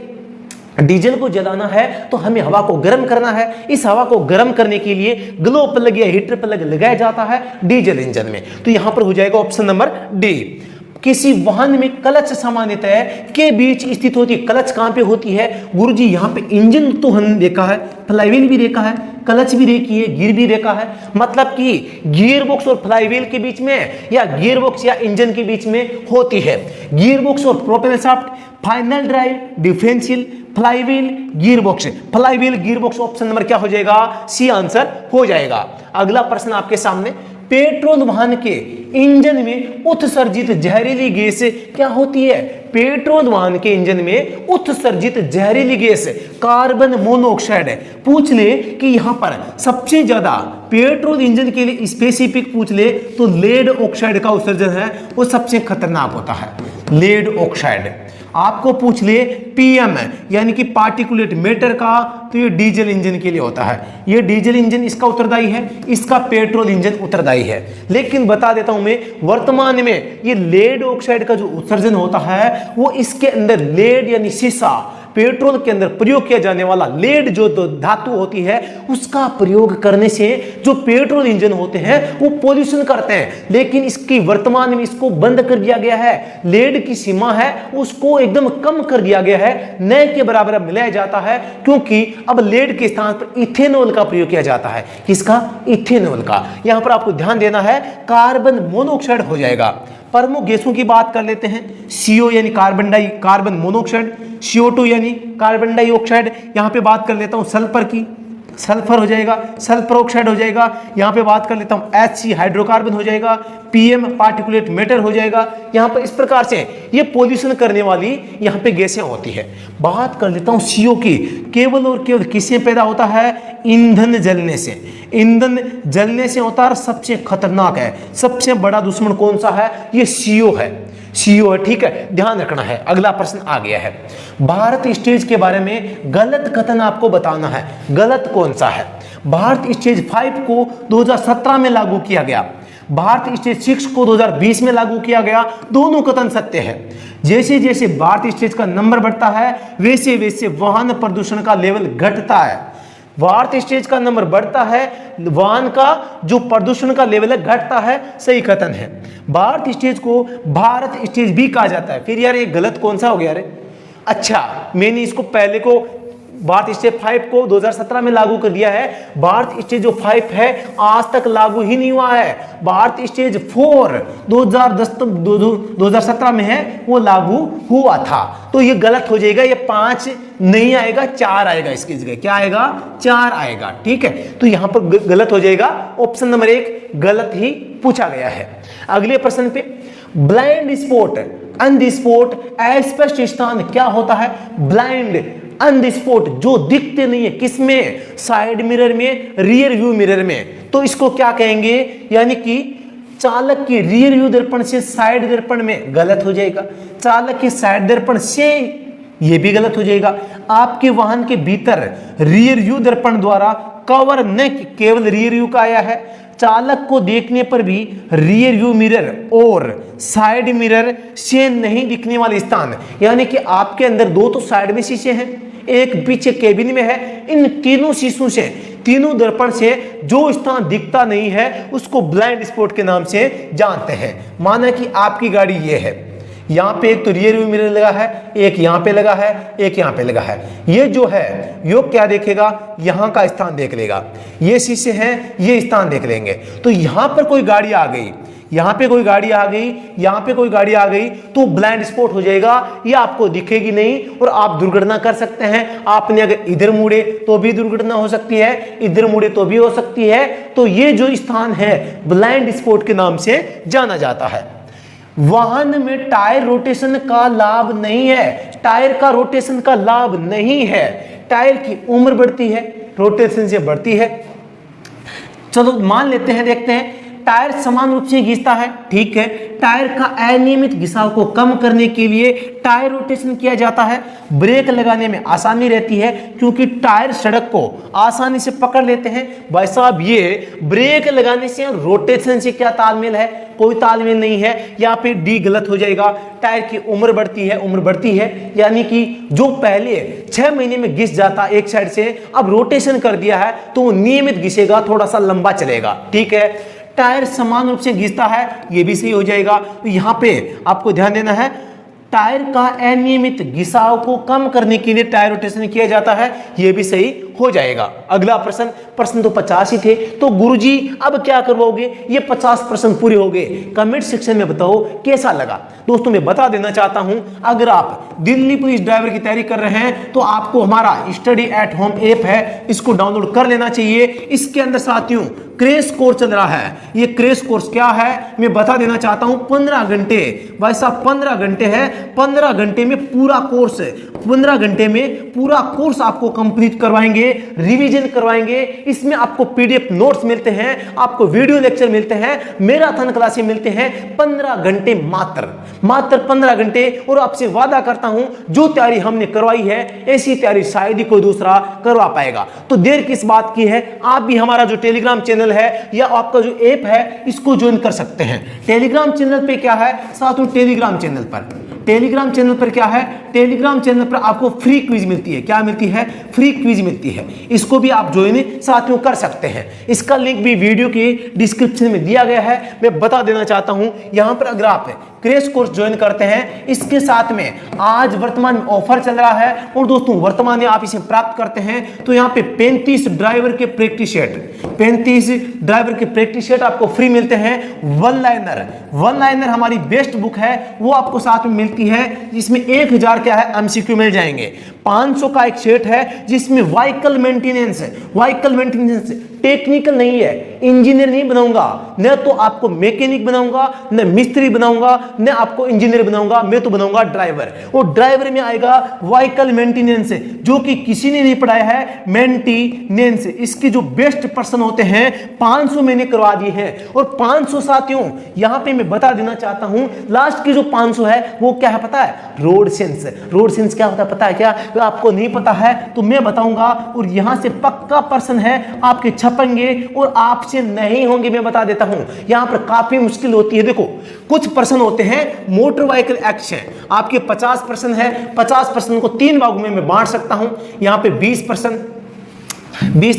डीजल को जलाना है तो हमें हवा को गर्म करना है। इस हवा को गर्म करने के लिए ग्लो प्लग या हीटर प्लग लगाया जाता है डीजल इंजन में। तो यहां पर हो जाएगा ऑप्शन नंबर डी। किसी वाहन में क्लच सामान्यतः के बीच स्थित होती है। क्लच कहां पे होती है गुरुजी? यहां पे इंजन तो हमने देखा है, फ्लाईव्हील भी देखा है, क्लच भी देखी है, गियर भी देखा है। मतलब कि गियर बॉक्स और फ्लाईव्हील के बीच में या गियर बॉक्स या इंजन के बीच में होती है। गियर बॉक्स और propeller shaft, final drive, differential, flywheel, gear box. Flywheel gear box option number क्या हो जाएगा? सी आंसर हो जाएगा। अगला प्रश्न आपके सामने, पेट्रोल वाहन के इंजन में उत्सर्जित जहरीली गैस क्या होती है? पेट्रोल वाहन के इंजन में उत्सर्जित जहरीली गैस कार्बन मोनोऑक्साइड है। पूछ ले कि यहां पर सबसे ज्यादा पेट्रोल इंजन के लिए स्पेसिफिक पूछ ले तो लेड ऑक्साइड का उत्सर्जन है वो सबसे खतरनाक होता है, लेड ऑक्साइड। आपको पूछ ले पीएम यानी कि पार्टिकुलेट मैटर का तो ये डीजल इंजन के लिए होता है। ये डीजल इंजन इसका उत्तरदायी है, इसका पेट्रोल इंजन उत्तरदायी है। लेकिन बता देता हूं मैं वर्तमान में ये लेड ऑक्साइड का जो उत्सर्जन होता है वो इसके अंदर लेड यानी सीसा, पेट्रोल के अंदर प्रयोग किया जाने वाला लेड जो धातु होती है उसका प्रयोग करने से जो पेट्रोल इंजन होते हैं वो पोल्यूशन करते हैं। लेकिन इसकी वर्तमान में इसको बंद कर दिया गया है। लेड की सीमा है उसको एकदम कम कर दिया गया है, नए के बराबर अब मिलाया जाता है क्योंकि अब लेड के स्थान पर इथेनॉल का प्रयोग किया जाता है। किसका? इथेनॉल का। यहां पर आपको ध्यान देना है कार्बन मोनोऑक्साइड हो जाएगा। प्रमुख गैसों की बात कर लेते हैं। CO यानी कार्बन मोनोऑक्साइड, CO2 यानी कार्बन डाइऑक्साइड। यहां पे बात कर लेता हूं सल्फर की, सल्फर हो जाएगा, सल्फर ऑक्साइड हो जाएगा। यहां पे बात कर लेता हूं HC हाइड्रोकार्बन हो जाएगा, PM पार्टिकुलेट मैटर हो जाएगा। यहां पर इस प्रकार से ये पोल्यूशन करने वाली यहां पे गैसें होती है। बात कर लेता हूं CO की, केवल और केवल किससे पैदा होता है? ईंधन जलने से। ईंधन जलने से होता है, सबसे खतरनाक है, सबसे बड़ा दुश्मन कौन सा है? ये CO है, CO है। ठीक है, ध्यान रखना है। अगला प्रश्न आ गया है, भारत स्टेज के बारे में गलत कथन आपको बताना है। गलत कौन सा है? भारत स्टेज 5 को 2017 में लागू किया गया, भारत स्टेज 6 को 2020 में लागू किया गया। दोनों कथन सत्य है। जैसे जैसे भारत स्टेज का नंबर बढ़ता है वैसे वैसे वाहन प्रदूषण का लेवल घटता है। भारत स्टेज का नंबर बढ़ता है, वाहन का जो प्रदूषण का लेवल है घटता है, सही कथन है। भारत स्टेज को भारत स्टेज भी कहा जाता है। फिर यार ये गलत कौन सा हो गया रे? अच्छा, मैंने इसको पहले को भारत स्टेज 5 को 2017 में लागू कर दिया है। भारत स्टेज जो 5 है आज तक लागू ही नहीं हुआ है। भारत स्टेज 4 2017 में है, वो लागू हुआ था। तो ये गलत हो जाएगा, ये 5 नहीं आएगा, 4 आएगा इसकी जगह। क्या आएगा? 4 आएगा। ठीक है, तो यहां पर गलत हो जाएगा। ऑप्शन नंबर 1 गलत ही पूछा गया है। अगले प्रश्न पे, blind spot on the spot अस्पष्ट स्थान क्या होता है? ब्लाइंड ऑन द स्पॉट जो दिखते नहीं है, किसमें? साइड मिरर में, रियर व्यू मिरर में। तो इसको क्या कहेंगे? यानी कि चालक के रियर व्यू दर्पण से साइड दर्पण में, गलत हो जाएगा। चालक के साइड दर्पण से, यह भी गलत हो जाएगा। आपके वाहन के भीतर रियर व्यू दर्पण द्वारा कवर न केवल रियर व्यू का आया है, चालक को देखने पर भी रियर व्यू मिरर और साइड मिरर से नहीं दिखने वाले स्थान, यानी कि आपके अंदर 2 तो साइड में शीशे हैं, एक पीछे केबिन में है। इन तीनों शीशों से तीनों दर्पण से जो स्थान दिखता नहीं है उसको ब्लाइंड स्पॉट के नाम से जानते हैं। माना कि आपकी गाड़ी ये है, यहाँ पे एक तो रियर व्यू मिरर लगा है, एक यहाँ पे लगा है, एक यहाँ पे लगा है। ये जो है यो क्या देखेगा, यहाँ का स्थान देख लेगा। ये शीशे हैं, ये स्थान देख लेंगे। तो यहाँ पर कोई गाड़ी आ गई, यहाँ पे कोई गाड़ी आ गई, यहाँ पे कोई गाड़ी आ गई तो ब्लाइंड स्पॉट हो जाएगा, ये आपको दिखेगी नहीं और आप दुर्घटना कर सकते हैं। आपने अगर इधर मुड़े तो भी दुर्घटना हो सकती है, इधर मुड़े तो भी हो सकती है। तो ये जो स्थान है ब्लाइंड स्पॉट के नाम से जाना जाता है। वाहन में टायर रोटेशन का लाभ नहीं है, टायर का रोटेशन का लाभ नहीं है। टायर की उम्र बढ़ती है, रोटेशन से बढ़ती है। चलो मान लेते हैं, देखते हैं। टायर समान रूप से घिसता है, ठीक है। टायर का अनियमित घिसाव को कम करने के लिए टायर रोटेशन किया जाता है। ब्रेक लगाने में आसानी रहती है क्योंकि टायर सड़क को आसानी से पकड़ लेते हैं। भाई साहब ये ब्रेक लगाने से रोटेशन से क्या तालमेल है, कोई तालमेल नहीं है। यहाँ पे डी गलत हो जाएगा। टायर की उम्र बढ़ती है, उम्र बढ़ती है यानी कि जो पहले 6 महीने में घिस जाता एक साइड से, अब रोटेशन कर दिया है तो वो नियमित घिसेगा, थोड़ा सा लंबा चलेगा, ठीक है। टायर समान रूप से घिसता है, ये भी सही हो जाएगा। तो यहाँ पे आपको ध्यान देना है, टायर का अनियमित घिसाव को कम करने के लिए टायर रोटेशन किया जाता है, ये भी सही हो जाएगा। अगला प्रश्न तो 50 ही थे, तो गुरुजी अब क्या करवाओगे? ये 50 प्रश्न पूरे हो गए। कमेंट सेक्शन में बताओ कैसा लगा। दोस्तों मैं बता देना चाहता हूं, अगर आप दिल्ली पुलिस ड्राइवर की तैयारी कर रहे हैं तो आपको हमारा स्टडी एट होम ऐप है, इसको डाउनलोड कर लेना चाहिए। इसके अंदर साथियों क्रैश कोर्स चल रहा है। ये क्रैश कोर्स क्या है मैं बता देना चाहता हूं। 15 घंटे, भाई साहब 15 घंटे है। 15 घंटे में पूरा कोर्स, 15 घंटे में पूरा कोर्स आपको कंप्लीट करवाएंगे, रिवीजन करवाएंगे। इसमें आपको पीडीएफ नोट्स मिलते हैं, आपको वीडियो लेक्चर मिलते हैं, मैराथन क्लासेस मिलते हैं। 15 घंटे मात्र 15 घंटे। और आपसे वादा करता हूं जो तैयारी हमने करवाई है ऐसी तैयारी शायद ही कोई दूसरा करवा पाएगा। तो देर किस बात की है, आप भी हमारा जो टेलीग्राम चैनल है या आपका जो ऐप है इसको ज्वाइन कर सकते हैं। टेलीग्राम चैनल पे क्या है साथियों, टेलीग्राम चैनल पर क्या है, टेलीग्राम चैनल पर आपको फ्री क्विज मिलती है। क्या मिलती है? फ्री क्विज मिलती है। इसको भी आप ज्वाइन साथियों कर सकते हैं। इसका लिंक भी वीडियो के डिस्क्रिप्शन में दिया गया है। मैं बता देना चाहता हूं, यहां पर अगर आप क्रैश कोर्स ज्वाइन करते हैं, इसके साथ में आज वर्तमान में ऑफर चल रहा है। और दोस्तों वर्तमान में आप इसे प्राप्त करते हैं तो यहाँ पे 35 ड्राइवर के प्रैक्टिस सेट आपको फ्री मिलते हैं। वन लाइनर हमारी बेस्ट बुक है, वो आपको साथ में मिलती है, जिसमें 1000 क्या है एमसीक्यू मिल जाएंगे। 500 का एक सेट है जिसमें व्हीकल मेंटेनेंस टेक्निकल नहीं है, इंजीनियर नहीं बनाऊंगा, न तो आपको मैकेनिक बनाऊंगा, न मिस्त्री बनाऊंगा, न आपको इंजीनियर बनाऊंगा, मैं तो बनाऊंगा ड्राइवर। और ड्राइवर में आएगा व्हीकल मेंटेनेंस, जो कि किसी ने नहीं पढ़ाया है, मेंटेनेंस। इसके जो बेस्ट पर्सन होते हैं 500 मैंने करवा दिए हैं। और 500 साथियों यहां पे मैं बता देना चाहता हूं, लास्ट की जो 500 है वो क्या है पता है? रोड सेंस क्या होता है पता है क्या? तो आपको नहीं पता है तो मैं बताऊंगा। और यहां से पक्का पर्सन है आपके छपेंगे और आपसे नहीं होंगे, मैं बता देता हूं। यहां पर काफी मुश्किल होती है। देखो कुछ पर्सन होते हैं मोटर व्हीकल एक्ट है, आपके 50% है। 50% को 3 भागों में मैं बांट सकता हूं। यहां पे 20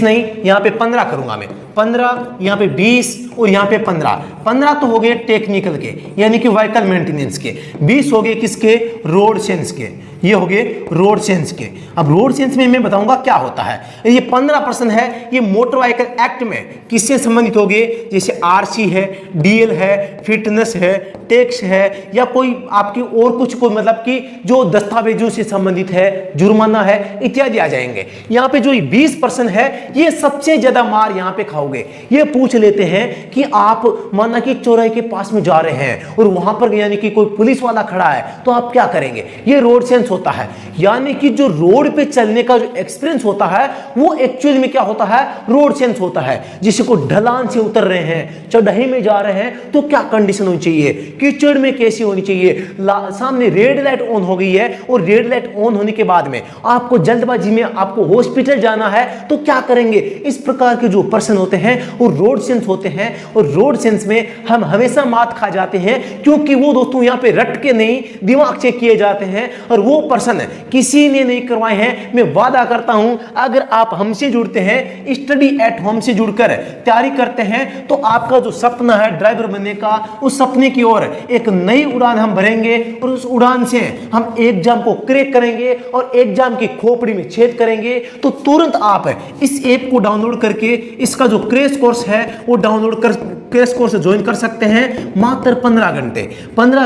नहीं, यहां पे 15 करूंगा मैं। 15, यहाँ पे 20 और यहाँ पे 15 तो हो गए टेक्निकल के, यानी कि व्हीकल मेंटेनेंस के। 20 हो गए किसके? रोड सेंस के। ये हो गए रोड सेंस के। अब रोड सेंस में मैं बताऊंगा क्या होता है। ये 15% है, ये मोटर व्हीकल एक्ट में किससे संबंधित हो गए? जैसे आरसी है, डीएल है, फिटनेस है, टैक्स है, या कोई आपकी और कुछ कोई मतलब कि जो दस्तावेजों से संबंधित है, जुर्माना है, इत्यादि आ जाएंगे। यहाँ पे जो 20% है ये सबसे ज्यादा मार यहाँ पे खाओगे। ये पूछ लेते हैं कि आप माना कि चौराहे के पास में जा रहे हैं और वहां पर यानी कि कोई पुलिस वाला खड़ा है तो आप क्या करेंगे? ये रोड सेंस होता है। यानी कि जो रोड पे चलने का जो एक्सपीरियंस होता है वो एक्चुअल में क्या होता है? रोड सेंस होता है। जिसे को ढलान से उतर रहे हैं, चढ़ाई में जा रहे हैं तो क्या कंडीशन होनी चाहिए, कीचड़ में कैसी होनी चाहिए, सामने रेड लाइट ऑन हो गई है और रेड लाइट ऑन होने के बाद में आपको जल्दबाजी में आपको हॉस्पिटल जाना है तो क्या करेंगे? इस प्रकार के जो पर्सन होते होते हैं और रोड सेंस होते हैं, और रोड सेंस में हम हमेशा मात खा जाते हैं, क्योंकि वो दोस्तों यहाँ पे रट के नहीं दिमाग चेक किए जाते हैं, और वो पर्सन किसी ने नहीं करवाए हैं। मैं वादा करता हूं अगर आप हमसे जुड़ते हैं, स्टडी एट होम से जुड़कर तैयारी करते हैं, तो आपका जो सपना है ड्राइवर बनने का, उस सपने की ओर एक नई उड़ान हम भरेंगे, और उस उड़ान से हम एग्जाम को क्रैक करेंगे और एग्जाम की खोपड़ी में छेद करेंगे। तो तुरंत आप इस ऐप को डाउनलोड करके इसका जो क्रैश कोर्स है वो डाउनलोड कर क्रैश कोर्स ज्वाइन कर सकते हैं। मात्र 15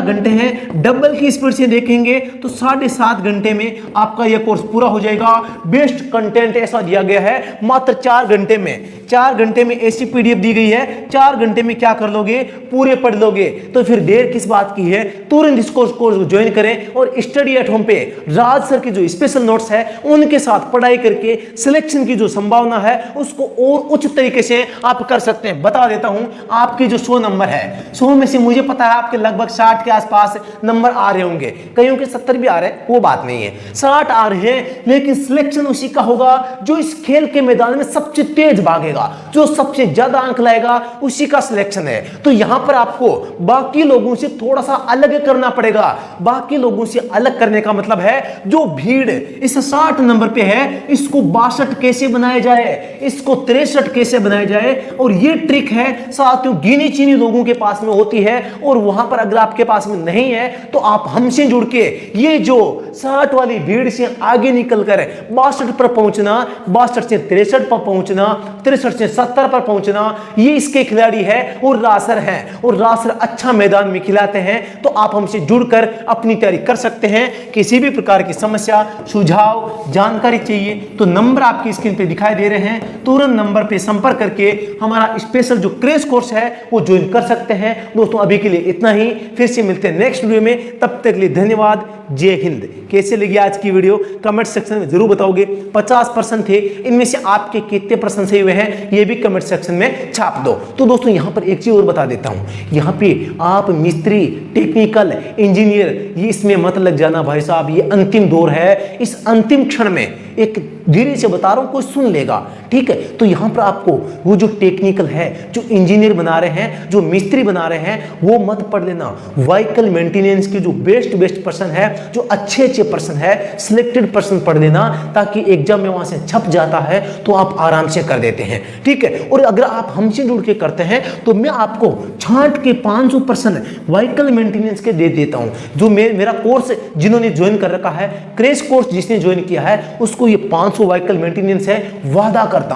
घंटे हैं, डबल की स्पीड से देखेंगे तो 7.5 घंटे में आपका यह कोर्स पूरा हो जाएगा। बेस्ट कंटेंट ऐसा दिया गया है, मात्र 4 घंटे में, 4 घंटे में ऐसी पीडीएफ दी गई है, 4 घंटे में क्या कर लोगे, पूरे पढ़ लोगे। तो फिर देर किस बात की है, तुरंत इस कोर्स को ज्वाइन करें और स्टडी एट होम पे राज सर के जो स्पेशल नोट्स है उनके साथ पढ़ाई करके सिलेक्शन की जो संभावना है उसको और उच्च तरीके से आप कर सकते हैं। बता देता हूं, आपके जो 100 नंबर है, 100 में से मुझे पता है आपके लगभग 60 के आसपास नंबर आ रहे होंगे, कईयों के 70 भी आ रहे हैं, वो बात नहीं है, 60 आ रहे हैं, लेकिन सिलेक्शन उसी का होगा जो इस खेल के मैदान में सबसे तेज भागेगा, जो सबसे ज्यादा अंक लाएगा, उसी का सिलेक्शन है। तो यहां पर आपको बाकी लोगों से थोड़ा सा अलग करना पड़ेगा। बाकी लोगों से अलग करने का मतलब है जो भीड़ इस 60 नंबर पे है, इसको 62 कैसे बनाया जाए, इसको 63 कैसे बनाया जाए। और ये ट्रिक है साथियों, गिनी चीनी लोगों के पास में होती है, और वहां पर अगर आपके पास में नहीं है तो आप हमसे जुड़ के ये जो 60 वाली भीड़ से आगे निकलकर 62 पर पहुंचना, 62 से 63 पर पहुंचना, 63 से 70 पर पहुंचना, ये इसके खिलाड़ी है और रासर है, और रासर अच्छा मैदान में खिलाते हैं। तो आप हमसे जुड़कर अपनी तैयारी कर सकते हैं। किसी भी प्रकार की समस्या, सुझाव, जानकारी चाहिए तो नंबर आपकी स्क्रीन पे दिखाई दे रहे हैं, तुरंत नंबर पे संपर्क करके हमारा स्पेशल जो क्रैश कोर्स है वो ज्वाइन कर सकते हैं। दोस्तों अभी के लिए इतना ही, फिर से मिलते हैं नेक्स्ट वीडियो में, तब तक के लिए धन्यवाद। जय हिंद। कैसे लगी आज की वीडियो कमेंट सेक्शन में जरूर बताओगे। 50% थे, इनमें से आपके कितने % सही हुए हैं ये भी कमेंट सेक्शन में छाप दो। तो दोस्तों यहां पर एक चीज और बता देता हूं, यहां पे आप मिस्त्री, टेक्निकल, इंजीनियर, ये इसमें मत लग जाना भाई साहब, ये अंतिम दौर है। इस अंतिम क्षण में एक धीरे से बता रहा हूं, कोई सुन लेगा, ठीक है। तो यहां पर आपको वो जो टेक्निकल है, जो इंजीनियर बना रहे हैं, जो मिस्त्री बना रहे हैं, वो मत पढ़ लेना। व्हीकल मेंटेनेंस की जो बेस्ट पर्सन है, जो अच्छे पर्सन है, सिलेक्टेड पर्सन पढ़ लेना, ताकि एग्जाम में वहां से छप जाता है तो आप आराम से कर देते हैं, ठीक है। और अगर आप हमसे जुड़ के करते हैं तो मैं आपको छांट के 500% व्हीकल मेंटेनेंस के दे देता हूं। जो मेरा कोर्स जिन्होंने ज्वाइन कर रखा है, क्रैश कोर्स जिसने ज्वाइन किया है, उसको ये 500 व्हीकल मेंटेनेंस है। वादा करता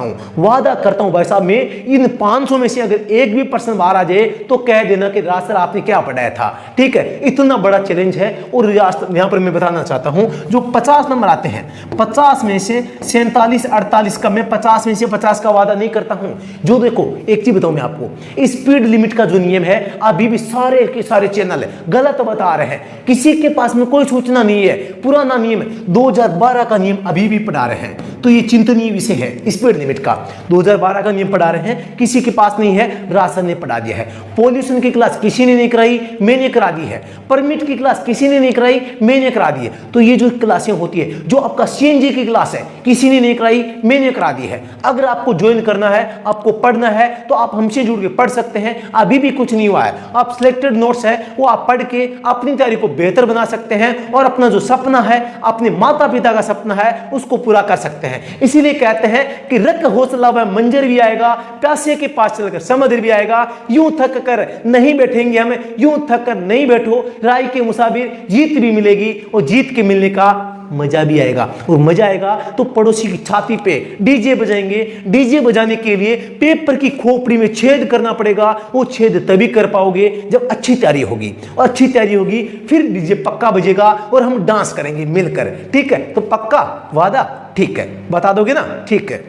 हूं भाई साहब, मैं इन 500 में से अगर एक भी पर्सन बाहर आ जाए तो कह देना कि राज सर आपने क्या पढ़ाया था, ठीक है। इतना बड़ा चैलेंज है। और यहां पर मैं बताना चाहता हूं, जो 50 नंबर आते हैं, 50 में से 47, 48 का, मैं 50 में से 50 का वादा नहीं करता हूं। जो देखो एक चीज बताऊं मैं आपको, स्पीड लिमिट का जो नियम है अभी भी सारे के सारे चैनल गलत बता रहे हैं। किसी के पास में कोई सूचना नहीं है, पुराना नियम 2012 का नियम अभी भी पढ़ा रहे हैं। तो ये चिंतनीय विषय है स्पीड लिमिट का, 2012 का नियम पढ़ा रहे हैं, किसी के पास नहीं है, राशन ने पढ़ा दिया है। पॉल्यूशन की क्लास किसी ने नहीं कराई, मैंने करा दी है। परमिट की क्लास किसी ने नहीं कराई, मैंने करा दी है। तो ये जो क्लासें होती है, जो आपका सीएनजी की क्लास है, किसी ने नहीं कराई, मैंने करा दी है। अगर आपको ज्वाइन करना है, आपको पढ़ना है, तो आप हमसे जुड़ के पढ़ सकते हैं। अभी भी कुछ नहीं हुआ है, आप सिलेक्टेड नोट्स है वो आप पढ़ के अपनी तैयारी को बेहतर बना सकते हैं, और अपना जो सपना है, अपने माता पिता का सपना है, उसको पूरा कर सकते हैं। इसीलिए कहते हैं कि रख हौसला वह मंजर भी आएगा, प्यासे के पास चलकर समुद्र भी आएगा। यूं थक कर नहीं बैठेंगे हम, यूं थक कर नहीं बैठो, राय के मुसाबिर जीत भी मिलेगी, और जीत के मिलने का मजा भी आएगा। और मजा आएगा तो पड़ोसी की छाती पे डीजे बजाएंगे। डीजे बजाने के लिए पेपर की खोपड़ी में छेद करना पड़ेगा। वो छेद तभी कर पाओगे जब अच्छी तैयारी होगी, और अच्छी तैयारी होगी फिर डीजे पक्का बजेगा और हम डांस करेंगे मिलकर, ठीक है। तो पक्का वादा, ठीक है, बता दोगे ना, ठीक है।